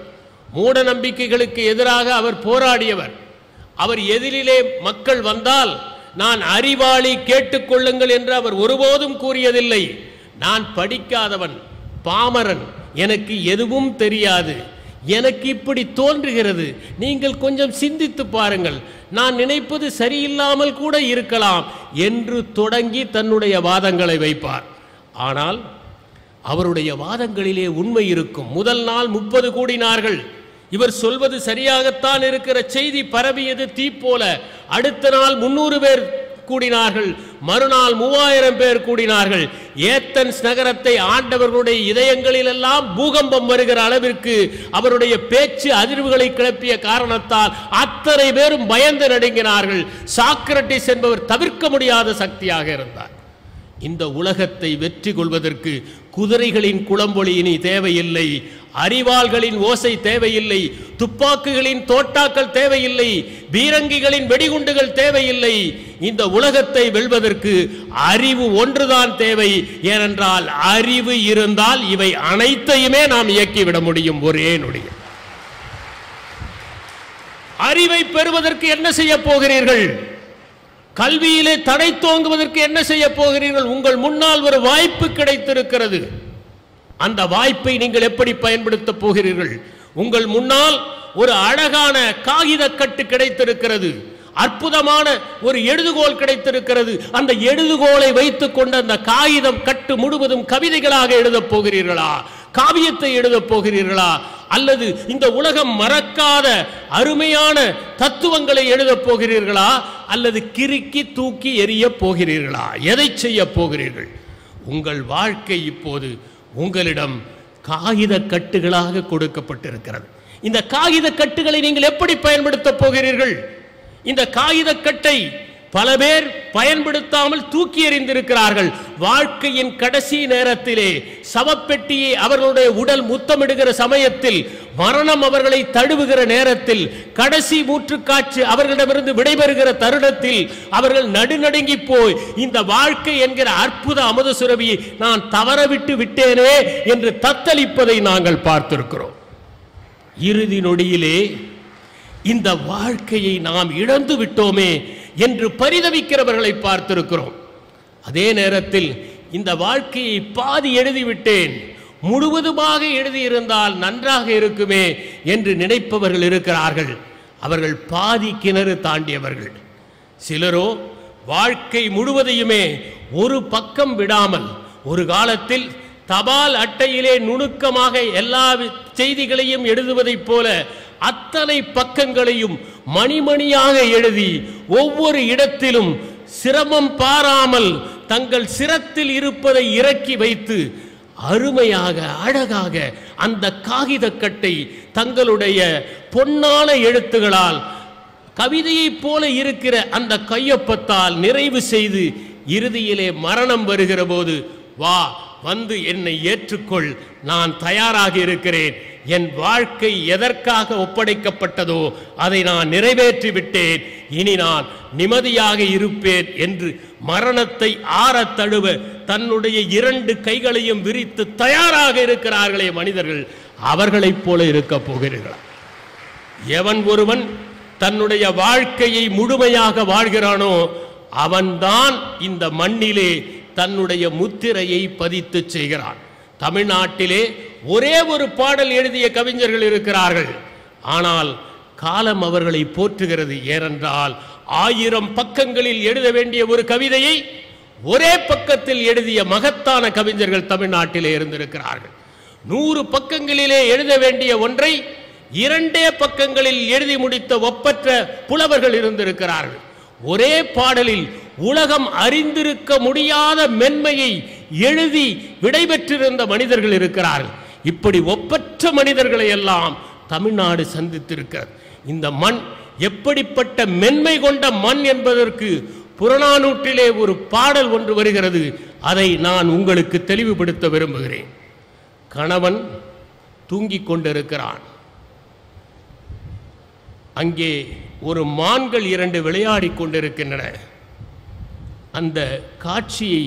மூட நம்பிக்கைகளுக்கு எதிராக அவர் போராடியவர். அவர் எதிரிலே மக்கள் வந்தால் நான் அறிவாளி கேட்டுக்கொள்ளுங்கள் என்று அவர் ஒருபோதும் கூறியதில்லை. நான் படிக்காதவன், பாமரன், எனக்கு எதுவும் தெரியாது, எனக்கு இப்படி தோன்றுகிறது, நீங்கள் கொஞ்சம் சிந்தித்து பாருங்கள், நான் நினைப்பது சரியில்லாமல் கூட இருக்கலாம் என்று தொடங்கி தன்னுடைய வாதங்களை வைப்பார். ஆனால் அவருடைய வாதங்களிலே உண்மை இருக்கும். முதல் நாள் 30 கூடினார்கள். இவர் சொல்வது சரியாகத்தான் இருக்கிற செய்தி பரவியது தீ போல. அடுத்த நாள் 300 பேர் கூடினார்கள், மறுநாள் 3000 பேர் கூடினார்கள். ஏத்தன்ஸ் நகரத்தை ஆண்டவர்களுடைய இதயங்களில் எல்லாம் பூகம்பம் வருகிற அளவிற்கு அவருடைய பேச்சு அதிர்வுகளை கிளப்பிய காரணத்தால் அத்தனை பேரும் பயந்து நடுங்கினார்கள். சாக்ரட்டிஸ் என்பவர் தவிர்க்க முடியாத சக்தியாக இருந்தார். இந்த உலகத்தை வெற்றி கொள்வதற்கு குதிரைகளின் குளம்பொலி இனி தேவையில்லை, அறிவாள்களின் ஓசை தேவையில்லை, துப்பாக்கிகளின் தோட்டாக்கள் தேவையில்லை, பீரங்கிகளின் வெடிகுண்டுகள் தேவையில்லை. இந்த உலகத்தை வெல்வதற்கு அறிவு ஒன்றுதான் தேவை. ஏனென்றால் அறிவு இருந்தால் இவை அனைத்தையுமே நாம் இயக்கிவிட முடியும் ஒரே நொடியில். அறிவை பெறுவதற்கு என்ன செய்ய போகிறீர்கள்? கல்வியிலே தடை தோங்குவதற்கு என்ன செய்ய போகிறீர்கள்? உங்கள் முன்னால் ஒரு வாய்ப்பு கிடைத்திருக்கிறது. அந்த வாய்ப்பை நீங்கள் எப்படி பயன்படுத்த போகிறீர்கள்? உங்கள் முன்னால் ஒரு அழகான காகித கட்டு கிடைத்திருக்கிறது, அற்புதமான ஒரு எழுதுகோல் கிடைத்திருக்கிறது. அந்த எழுதுகோலை வைத்துக் கொண்டு அந்த காகிதம் கட்டு முழுவதும் கவிதைகளாக எழுதப் போகிறீர்களா? காவியத்தை எழுதப் போகிறீர்களா? அல்லது இந்த உலகம் மறக்காத அருமையான தத்துவங்களை எழுதப் போகிறீர்களா? அல்லது கிறுக்கி தூக்கி எறிய போகிறீர்களா? எதை செய்ய போகிறீர்கள்? உங்கள் வாழ்க்கை இப்போது உங்களிடம் காகித கட்டுகளாக கொடுக்கப்பட்டிருக்கிறது. இந்த காகித கட்டுகளை நீங்கள் எப்படி பயன்படுத்த போகிறீர்கள்? இந்த காகித கட்டை பல பேர் பயன்படுத்தாமல் தூக்கி எறிந்திருக்கிறார்கள். வாழ்க்கையின் கடைசி நேரத்திலே சவப்பெட்டியை அவர்களுடைய உடல் முத்தமிடுகிற சமயத்தில், மரணம் அவர்களை தழுவுகிற நேரத்தில், கடைசி மூச்சுக்காற்று அவர்களிடமிருந்து விடைபெறுகிற தருணத்தில் அவர்கள் நடுநடுங்கி போய் இந்த வாழ்க்கை என்கிற அற்புத அமுத சுரபியை நான் தவறவிட்டு விட்டேனே என்று தத்தளிப்பதை நாங்கள் பார்த்திருக்கிறோம். இறுதி நொடியிலே இந்த வாழ்க்கையை நாம் இழந்து விட்டோமே என்று பரிதவிக்கிறவர்களை பார்த்திருக்கிறோம். அதே நேரத்தில் இந்த வாழ்க்கையை பாதி எழுதிவிட்டேன், முழுவதுமாக எழுதியிருந்தால் நன்றாக இருக்குமே என்று நினைப்பவர்கள் இருக்கிறார்கள். அவர்கள் பாதி கிணறு தாண்டியவர்கள். சிலரோ வாழ்க்கை முழுவதையுமே ஒரு பக்கம் விடாமல், ஒரு காலத்தில் தபால் அட்டையிலே நுணுக்கமாக எல்லா செய்திகளையும் எழுதுவதைப் போல அத்தனை பக்கங்களையும் மணிமணியாக எழுதி ஒவ்வொரு இடத்திலும் சிரமம் பாராமல் தங்கள் சிரத்தில் இருப்பதை இறக்கி வைத்து அருமையாக அழகாக அந்த காகிதக்கட்டை தங்களுடைய பொன்னான எழுத்துகளால் கவிதையைப் போல இருக்கிற அந்த கையொப்பத்தால் நிறைவு செய்து இறுதியிலே மரணம் வருகிற போது, வா வந்து என்னை ஏற்றுக்கொள், நான் தயாராக இருக்கிறேன், என் வாழ்க்கை எதற்காக ஒப்படைக்கப்பட்டதோ அதை நான் நிறைவேற்றி விட்டேன், இனி நான் நிம்மதியாக இருப்பேன் என்று மரணத்தை ஆறத் தழுவ தன்னுடைய 2 கைகளையும் விரித்து தயாராக இருக்கிறார்களே மனிதர்கள், அவர்களைப் போல இருக்க போகிறீர்களா? எவன் ஒருவன் தன்னுடைய வாழ்க்கையை முழுமையாக வாழ்கிறானோ அவன்தான் இந்த மண்ணிலே தன்னுடைய முத்திரையை பதித்து செய்கிறான். தமிழ்நாட்டிலே ஒரே ஒரு பாடல் எழுதிய கவிஞர்கள் இருக்கிறார்கள். ஆனால் காலம் அவர்களை போற்றுகிறது. ஏனென்றால் 1000 பக்கங்களில் எழுத வேண்டிய ஒரு கவிதையை ஒரே பக்கத்தில் எழுதிய மகத்தான கவிஞர்கள் தமிழ்நாட்டிலே இருந்திருக்கிறார்கள். 100 பக்கங்களிலே எழுத வேண்டிய ஒன்றை 2 பக்கங்களில் எழுதி முடித்த ஒப்பற்ற புலவர்கள் இருந்திருக்கிறார்கள். ஒரே பாடலில் உலகம் அறிந்திருக்க முடியாத மென்மையை எழுதி விடைபெற்றிருந்த மனிதர்கள் இருக்கிறார்கள். இப்படி ஒப்பற்ற மனிதர்களை எல்லாம் தமிழ்நாடு சந்தித்திருக்கிறது. இந்த மண் எப்படிப்பட்ட மென்மை கொண்ட மண் என்பதற்கு புறநானூற்றிலே ஒரு பாடல் ஒன்று வருகிறது. அதை நான் உங்களுக்கு தெளிவுபடுத்த விரும்புகிறேன். கணவன் தூங்கிக் கொண்டிருக்கிறான். அங்கே ஒரு மான்கள் 2 விளையாடி கொண்டிருக்கின்றன. அந்த காட்சியை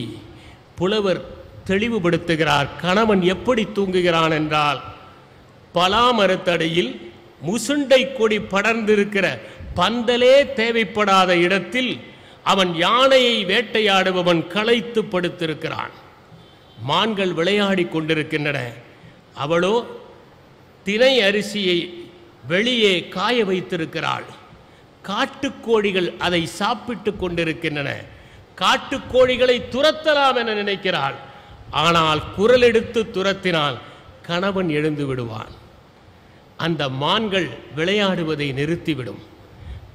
புலவர் தெளிவுபடுத்துகிறார். கணவன் எப்படி தூங்குகிறான் என்றால், பலாமரத்தடியில் முசுண்டை கொடி படர்ந்திருக்கிற பந்தலே தேவைப்படாத இடத்தில் அவன் யானையை வேட்டையாடுபவன் களைத்து படுத்திருக்கிறான். மான்கள் விளையாடி கொண்டிருக்கின்றன. அவளோ தினை அரிசியை வெளியே காய வைத்திருக்கிறாள். காட்டுக்கோழிகள் அதை சாப்பிட்டு கொண்டிருக்கின்றன. காட்டுக்கோழிகளை துரத்தலாம் என நினைக்கிறாள். ஆனால் குரல் எடுத்து துரத்தினால் கணவன் எழுந்து விடுவான். அந்த மான்கள் விளையாடுவதை நிறுத்திவிடும்.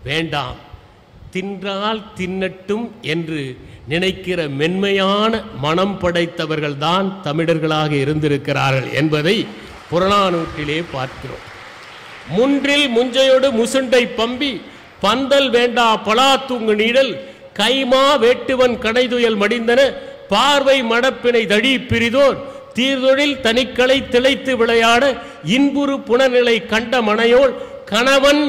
வேண்டாம், தின்றால் தின்னட்டும் என்று நினைக்கிற மென்மையான மனம் படைத்தவர்கள் தான் தமிழர்களாக இருந்திருக்கிறார்கள் என்பதை புறநானூற்றிலே பார்க்கிறோம். முன்றில் முஞ்சையோடு முசுண்டை பம்பி பந்தல் வேண்டா பலா தூங்கு நீடல் கைமா வேட்டுவன் கடைதுயல் மடிந்தன பார்வை மடப்பினை தடி பிரிதோர் தீர்தொழில் தனிக்களை திளைத்து விளையாட இன்புறு புனநிலை கண்ட மனையோள் கணவன்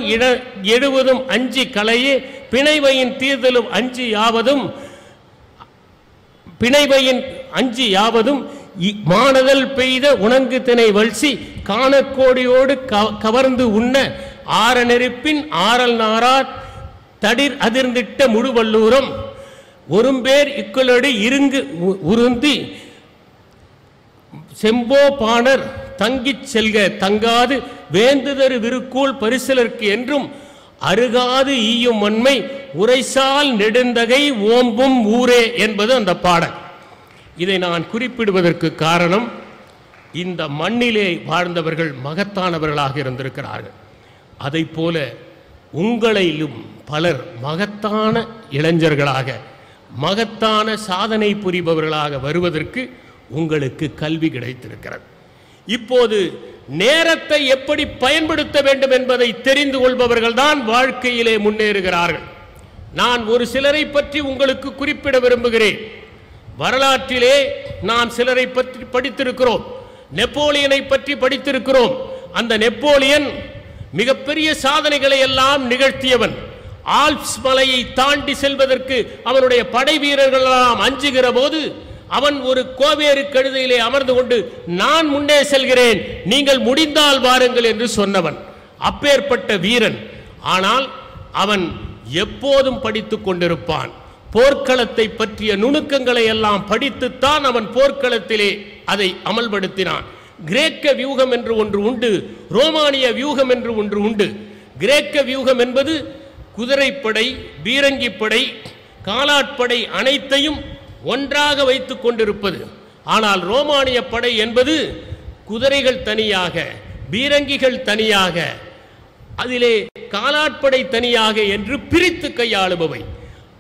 எழுவதும் அஞ்சி கலையே பிணைவையின் தீர்தலும் அஞ்சி யாவதும் மானதல் பெய்த உணங்கு தினை வல்சி காணக்கோடியோடு கவர்ந்து உண்ண ஆற நெருப்பின் ஆறல் நாரார் தடிர் அதிர்ந்திட்ட முழுவல்லூரம் ஒரும்பேர் இக்குளோடு இருங்கு உருந்தி செம்போ பாணர் தங்கிச் செல்க தங்காது வேந்துதரு விருக்கூல் பரிசலர்க்கு என்றும் அருகாது ஈயும் மண்மை உரைசால் நெடுந்தகை ஓம்பும் ஊரே என்பது அந்த பாடல். இதை நான் குறிப்பிடுவதற்கு காரணம், இந்த மண்ணிலே வாழ்ந்தவர்கள் மகத்தானவர்களாக இருந்திருக்கிறார்கள். அதை போல உங்களிலும் பலர் மகத்தான இளைஞர்களாக மகத்தான சாதனை புரிபவர்களாக வருவதற்கு உங்களுக்கு கல்வி கிடைத்திருக்கிறது. இப்போது நேரத்தை எப்படி பயன்படுத்த வேண்டும் என்பதை தெரிந்து கொள்பவர்கள் தான் வாழ்க்கையிலே முன்னேறுகிறார்கள். நான் ஒரு சிலரை பற்றி உங்களுக்கு குறிப்பிட விரும்புகிறேன். வரலாற்றிலே நாம் சிலரை பற்றி படித்திருக்கிறோம். நெப்போலியனை பற்றி படித்திருக்கிறோம். அந்த நெப்போலியன் மிகப்பெரிய சாதனைகளை எல்லாம் நிகழ்த்தியவன். ஆல்ப்ஸ் மலையை தாண்டி செல்வதற்கு அவனுடைய படை வீரர்கள் எல்லாம் அஞ்சுகிற போது அவன் ஒரு கோவேறு கழுதையிலே அமர்ந்து கொண்டு நான் முன்னே செல்கிறேன், நீங்கள் முடிந்தால் வாருங்கள் என்று சொன்னவன். அப்பேற்பட்ட வீரன். ஆனால் அவன் எப்போதும் படித்துக் கொண்டிருப்பான். போர்க்களத்தை பற்றிய நுணுக்கங்களை எல்லாம் படித்துத்தான் அவன் போர்க்களத்திலே அதை அமல்படுத்தினான். கிரேக்க வியூகம் என்று ஒன்று உண்டு, ரோமானிய வியூகம் என்று ஒன்று உண்டு. கிரேக்க வியூகம் என்பது குதிரைப்படை, பீரங்கிப்படை, காலாட்படை அனைத்தையும் ஒன்றாக வைத்துக் கொண்டிருப்பது. ஆனால் ரோமானிய படை என்பது குதிரைகள் தனியாக, பீரங்கிகள் தனியாக, அதிலே காலாட்படை தனியாக என்று பிரித்து கையாளுபவை.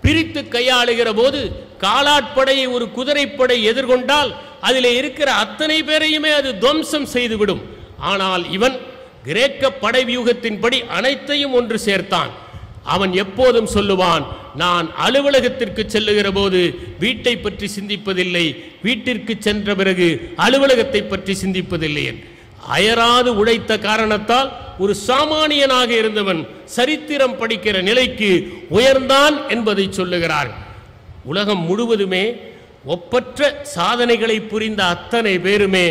பிரித்து கையாளுகிற போது காலாட்படையை ஒரு குதிரைப்படை எதிர்கொண்டால் அதிலே இருக்கிற அத்தனை பேரையுமே அது துவம்சம் செய்துவிடும். ஆனால் இவன் கிரேக்க படை வியூகத்தின்படி அனைத்தையும் ஒன்று சேர்த்தான். அவன் எப்போதும் சொல்லுவான், நான் அலுவலகத்திற்கு செல்லுகிற போது வீட்டை பற்றி சிந்திப்பதில்லை, வீட்டிற்கு சென்ற பிறகு அலுவலகத்தை பற்றி சிந்திப்பதில்லை என்று. அயராது உழைத்த காரணத்தால் ஒரு சாமானியனாக இருந்தவன் சரித்திரம் படிக்கிற நிலைக்கு உயர்ந்தான் என்பதை சொல்லுகிறார். உலகம் முழுவதுமே ஒப்பற்ற சாதனைகளை புரிந்த அத்தனை பேருமே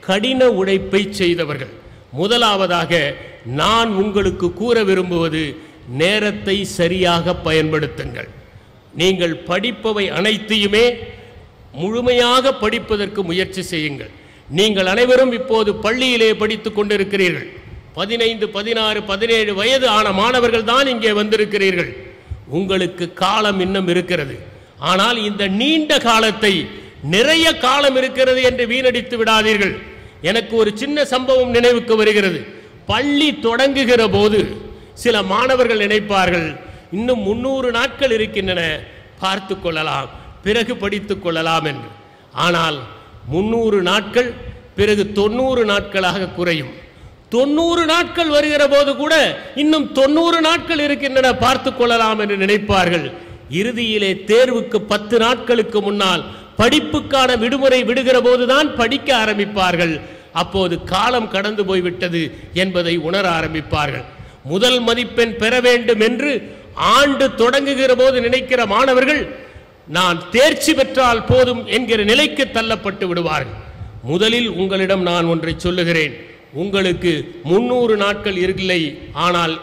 கடின உழைப்பை செய்தவர்கள். முதலாவதாக நான் உங்களுக்கு கூற விரும்புவது, நேரத்தை சரியாக பயன்படுத்துங்கள். நீங்கள் படிப்பவை அனைத்தையுமே முழுமையாக படிப்பதற்கு முயற்சி செய்யுங்கள். நீங்கள் அனைவரும் இப்போது பள்ளியிலே படித்துக் கொண்டிருக்கிறீர்கள். 15, 16, 17 வயது ஆன மாணவர்கள் தான் இங்கே வந்திருக்கிறீர்கள். உங்களுக்கு காலம் இன்னும் இருக்கிறது. ஆனால் இந்த நீண்ட காலத்தை, நிறைய காலம் இருக்கிறது என்று வீணடித்து விடாதீர்கள். எனக்கு ஒரு சின்ன சம்பவம் நினைவுக்கு வருகிறது. பள்ளி தொடங்குகிற போது சில மாணவர்கள் நினைப்பார்கள், இன்னும் 300 நாட்கள் இருக்கின்றன, பார்த்து கொள்ளலாம், பிறகு படித்துக் கொள்ளலாம் என்று. ஆனால் 300 நாட்கள் பிறகு 90 நாட்களாக குறையும். 90 நாட்கள் வருகிற போது கூட இன்னும் 90 நாட்கள் இருக்கின்றன, பார்த்து கொள்ளலாம் என்று நினைப்பார்கள். இறுதியிலே தேர்வுக்கு 10 நாட்களுக்கு முன்னால் படிப்புக்கான விடுமுறை விடுகிற போதுதான் படிக்க ஆரம்பிப்பார்கள். அப்போது காலம் கடந்து போய்விட்டது என்பதை உணர ஆரம்பிப்பார்கள். முதல் மதிப்பெண் பெற வேண்டும் என்று ஆண்டு தொடங்குகிற போது நினைக்கிற மாணவர்கள் நான் தேர்ச்சி பெற்றால் போதும் என்கிற நிலைக்கு தள்ளப்பட்டு விடுவார்கள். முதலில் உங்களிடம் நான் ஒன்றை சொல்லுகிறேன். உங்களுக்கு 300 நாட்கள் இல்லை, ஆனால்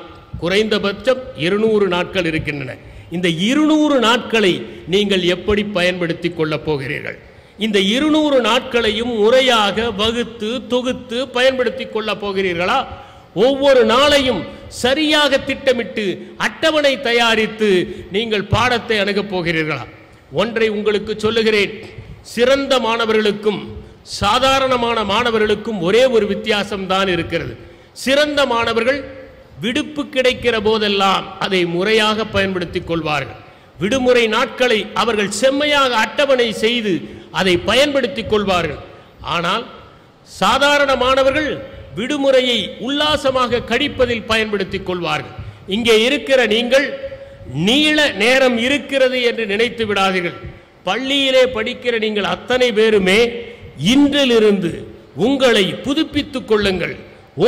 குறைந்தபட்சம் 200 நாட்கள் இருக்கின்றன. இந்த 200 நாட்களை நீங்கள் எப்படி பயன்படுத்தி கொள்ளப் போகிறீர்கள்? இந்த 200 நாட்களையும் முறையாக வகுத்து தொகுத்து பயன்படுத்தி கொள்ளப் போகிறீர்களா? ஒவ்வொரு நாளையும் சரியாக திட்டமிட்டு அட்டவணை தயாரித்து நீங்கள் பாடத்தை அணுகப் போகிறீர்களா? ஒன்றை உங்களுக்கு சொல்லுகிறேன். சிறந்த மாணவர்களுக்கும் சாதாரணமான மாணவர்களுக்கும் ஒரே ஒரு வித்தியாசம் தான் இருக்கிறது. சிறந்த மாணவர்கள் விடுப்பு கிடைக்கிற போதெல்லாம் அதை முறையாக பயன்படுத்திக் கொள்வார்கள். விடுமுறை நாட்களை அவர்கள் செம்மையாக அட்டவணை செய்து அதை பயன்படுத்திக் கொள்வார்கள். ஆனால் சாதாரண மாணவர்கள் விடுமுறையை உல்லாசமாக கழிப்பதில் பயன்படுத்திக் கொள்வார்கள். இங்கே இருக்கிற நீங்கள் நீள நேரம் இருக்கிறது என்று நினைத்து விடாதீர்கள். பள்ளியிலே படிக்கிற நீங்கள் அத்தனை பேருமே இன்றிலிருந்து உங்களை புதுப்பித்துக் கொள்ளுங்கள்.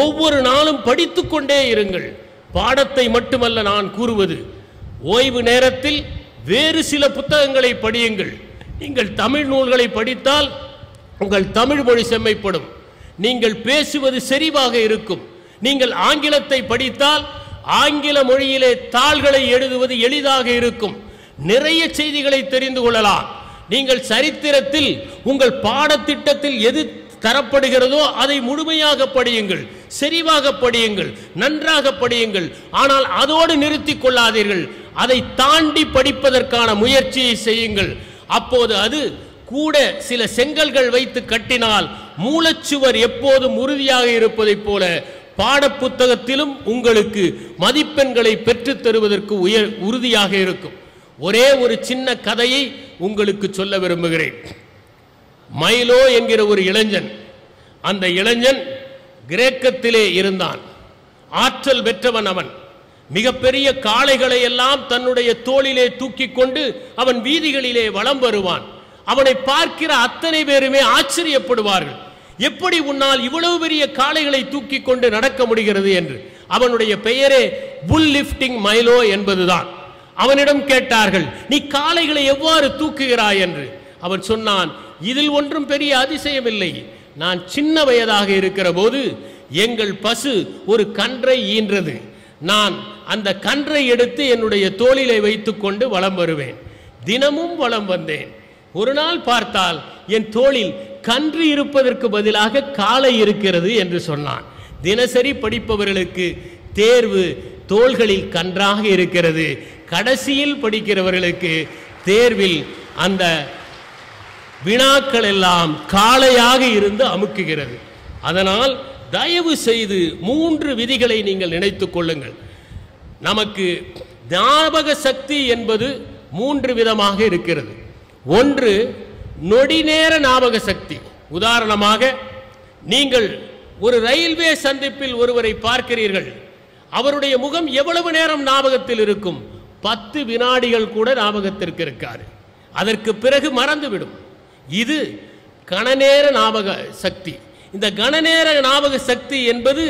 ஒவ்வொரு நாளும் படித்துக் கொண்டே இருங்கள். பாடத்தை மட்டுமல்ல நான் கூறுவது, ஓய்வு நேரத்தில் வேறு சில புத்தகங்களை படியுங்கள். நீங்கள் தமிழ் நூல்களை படித்தால் உங்கள் தமிழ் மொழி செம்மைப்படும். நீங்கள் பேசுவது செறிவாக இருக்கும். நீங்கள் ஆங்கிலத்தை படித்தால் ஆங்கில மொழியிலே தாள்களை எழுதுவது எளிதாக இருக்கும். நிறைய செய்திகளை தெரிந்து கொள்ளலாம். நீங்கள் சரித்திரத்தில் உங்கள் பாடத்திட்டத்தில் எது தரப்படுகிறதோ அதை முழுமையாக படியுங்கள், செறிவாக படியுங்கள், நன்றாக படியுங்கள். ஆனால் அதோடு நிறுத்திக் கொள்ளாதீர்கள். அதை தாண்டி படிப்பதற்கான முயற்சியை செய்யுங்கள். அப்போது அது கூட சில செங்கல்கள் வைத்து கட்டினால் மூலச்சுவர் எப்போதும் உறுதியாக இருப்பதைப் போல பாடப்புத்தகத்திலும் உங்களுக்கு மதிப்பெண்களை பெற்றுத் தருவதற்கு உறுதியாக இருக்கும். ஒரே ஒரு சின்ன கதையை உங்களுக்கு சொல்ல விரும்புகிறேன். மைலோ என்கிற ஒரு இளைஞன், அந்த இளைஞன் கிரேக்கத்திலே இருந்தான். ஆற்றல் பெற்றவன் அவன். மிகப்பெரிய காளைகளை எல்லாம் தன்னுடைய தோளிலே தூக்கி கொண்டு அவன் வீதிகளிலே வலம் வருவான். அவனை பார்க்கிற அத்தனை பேருமே ஆச்சரியப்படுவார்கள். எப்படி உன்னால் இவ்வளவு பெரிய காளைகளை தூக்கி கொண்டு நடக்க முடிகிறது என்று. அவனுடைய பெயரே புல் லிஃப்டிங் மைலோ என்பதுதான். அவனிடம் கேட்டார்கள், நீ காளைகளை எவ்வாறு தூக்குகிறாய் என்று. அவன் சொன்னான், இதில் ஒன்றும் பெரிய அதிசயம் இல்லை. நான் சின்ன வயதாக இருக்கிற போது எங்கள் பசு ஒரு கன்றை ஈன்றது. நான் அந்த கன்றை எடுத்து என்னுடைய தோளிலே வைத்துக்கொண்டு வலம் வருவேன். தினமும் வலம் வந்தேன். ஒரு நாள் பார்த்தால் என் தோளில் கன்று இருப்பதற்கு பதிலாக காளை இருக்கிறது என்று சொன்னான். தினசரி படிப்பவர்களுக்கு தேர்வு தோள்களில் கன்றாக இருக்கிறது, கடைசியில் படிக்கிறவர்களுக்கு தேர்வில் அந்த வினாக்கள் எல்லாம் காளையாக இருந்து அமுக்குகிறது. அதனால் தயவு செய்து 3 விதிகளை நீங்கள் நினைத்துக் கொள்ளுங்கள். நமக்கு ஞாபக சக்தி என்பது 3 விதமாக இருக்கிறது. ஒன்று நொடி நேர ஞாபக சக்தி. உதாரணமாக, நீங்கள் ஒரு ரயில்வே சந்திப்பில் ஒருவரை பார்க்கிறீர்கள், அவருடைய முகம் எவ்வளவு நேரம் ஞாபகத்தில் இருக்கும்? 10 வினாடிகள் கூட ஞாபகத்திற்கு இருக்காது, அதற்கு பிறகு மறந்துவிடும். இது கணநேர ஞாபக சக்தி. இந்த கணநேர ஞாபக சக்தி என்பது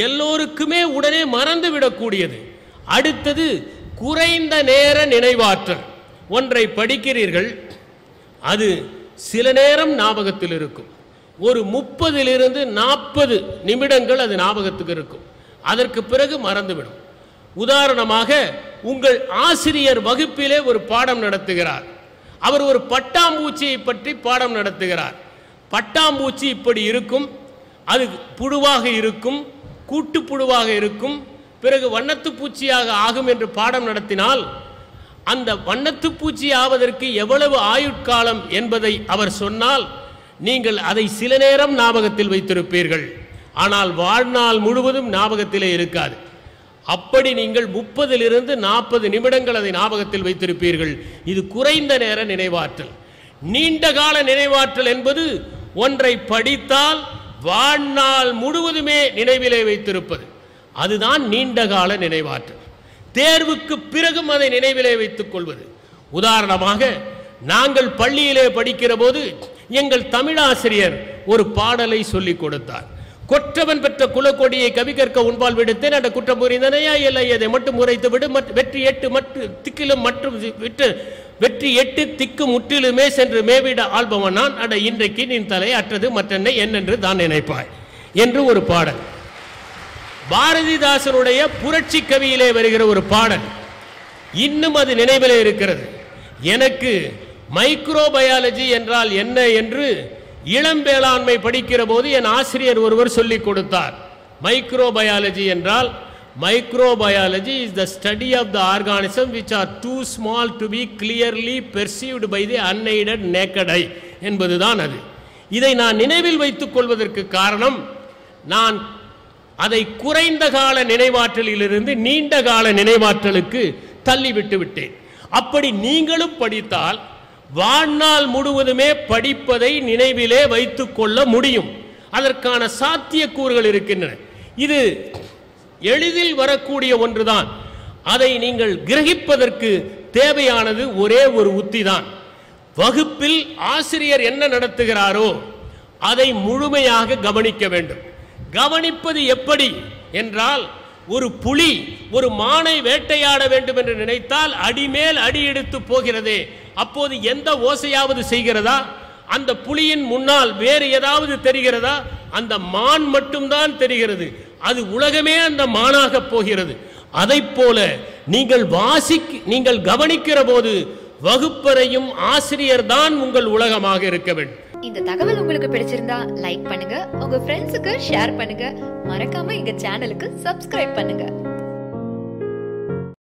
எல்லோருக்குமே உடனே மறந்துவிடக்கூடியது. அடுத்தது குறைந்த நேர நினைவாற்றல். ஒன்றை படிக்கிறீர்கள், அது சில நேரம் ஞாபகத்தில் இருக்கும். ஒரு 30 to 40 நிமிடங்கள் அது ஞாபகத்துக்கு இருக்கும், அதற்கு பிறகு மறந்துவிடும். உதாரணமாக, உங்கள் ஆசிரியர் வகுப்பிலே ஒரு பாடம் நடத்துகிறார். அவர் ஒரு பட்டாம்பூச்சியை பற்றி பாடம் நடத்துகிறார். பட்டாம்பூச்சி இப்படி இருக்கும், அது புழுவாக இருக்கும், கூட்டு புழுவாக இருக்கும், பிறகு வண்ணத்து பூச்சியாக ஆகும் என்று பாடம் நடத்தினால், அந்த வண்ணத்து பூச்சி ஆவதற்கு எவ்வளவு ஆயுட்காலம் என்பதை அவர் சொன்னால் நீங்கள் அதை சில நேரம் ஞாபகத்தில் வைத்திருப்பீர்கள், ஆனால் வாழ்நாள் முழுவதும் ஞாபகத்திலே இருக்காது. அப்படி நீங்கள் 30 to 40 நிமிடங்கள் அதை ஞாபகத்தில் வைத்திருப்பீர்கள். இது குறைந்த நேர நினைவாற்றல். நீண்ட கால நினைவாற்றல் என்பது ஒன்றை படித்தால் வாழ்நாள் முழுவதுமே நினைவிலே வைத்திருப்பது, அதுதான் நீண்ட கால நினைவாற்றல். தேர்வுக்கு பிறகும் அதை நினைவிலே வைத்துக் கொள்வது. உதாரணமாக, நாங்கள் பள்ளியிலே படிக்கிற போது எங்கள் தமிழாசிரியர் ஒரு பாடலை சொல்லிக் கொடுத்தார். கொற்றவன் பெற்ற குலக்கொடியை கவி கற்க உன்பால் விடுத்தேன், அந்த குற்றம் புரிந்தனையா இல்லை, அதை மட்டும் உரைத்து விடு, வெற்றி 8 மற்றும் திக்கிலும் மற்றும் விட்டு வெற்றி 8 திக்கு முற்றிலுமே சென்று மேவிட ஆள்பவன் நான், அட இன்றைக்கு நின் தலை அற்றது மற்றென்னை என்னென்று தான் நினைப்பாய் என்று ஒரு பாடல். பாரதிதாசனுடைய புரட்சி கவியிலே வருகிற ஒரு பாடல், இன்னும் அது நினைவிலே இருக்கிறது. எனக்கு மைக்ரோபயாலஜி என்றால் என்ன என்று இளம் வேளாண்மை படிக்கிற போது என் ஆசிரியர் ஒருவர் சொல்லிக் கொடுத்தார். மைக்ரோபயாலஜி என்றால், microbiology is the study of the organism which are too small to be clearly perceived by the unaided naked eye என்பதுதான் அது. இதை நான் நினைவில் வைத்துக் கொள்வதற்கு காரணம், நான் அதை குறைந்த கால நினைவாற்றலிலிருந்து நீண்ட கால நினைவாற்றலுக்கு தள்ளிவிட்டு விட்டேன். அப்படி நீங்களும் படித்தால் வாழ்நாள் முழுவதுமே படிப்பதை நினைவிலே வைத்துக் கொள்ள முடியும். அதற்கான சாத்தியக்கூறுகள் இருக்கின்றன. இது எளிதில் வரக்கூடிய ஒன்றுதான். அதை நீங்கள் கிரகிப்பதற்கு தேவையானது ஒரே ஒரு உத்திதான். வகுப்பில் ஆசிரியர் என்ன நடத்துகிறாரோ அதை முழுமையாக கவனிக்க வேண்டும். கவனிப்பது எப்படி என்றால், ஒரு புலி ஒரு மானை வேட்டையாட வேண்டும் என்று நினைத்தால் அடிமேல் அடி எடுத்து போகிறதே, அப்போது எந்த ஓசையாவது செய்கிறதா? அந்த புலியின் முன்னால் வேறு ஏதாவது தெரிகிறதா? அந்த மான் மட்டும்தான் தெரிகிறது. அது உலகமே அந்த மானாக போகிறது. அதைப்போல நீங்கள் கவனிக்கிற போது வகுப்பறையும் ஆசிரியர் தான் உங்கள் உலகமாக இருக்க வேண்டும். இந்த தகவல் உங்களுக்கு பிடிச்சிருந்தா லைக் பண்ணுங்க, உங்க ஃப்ரெண்ட்ஸுக்கு ஷேர் பண்ணுங்க, மறக்காம எங்க சேனலுக்கு சப்ஸ்கிரைப் பண்ணுங்க.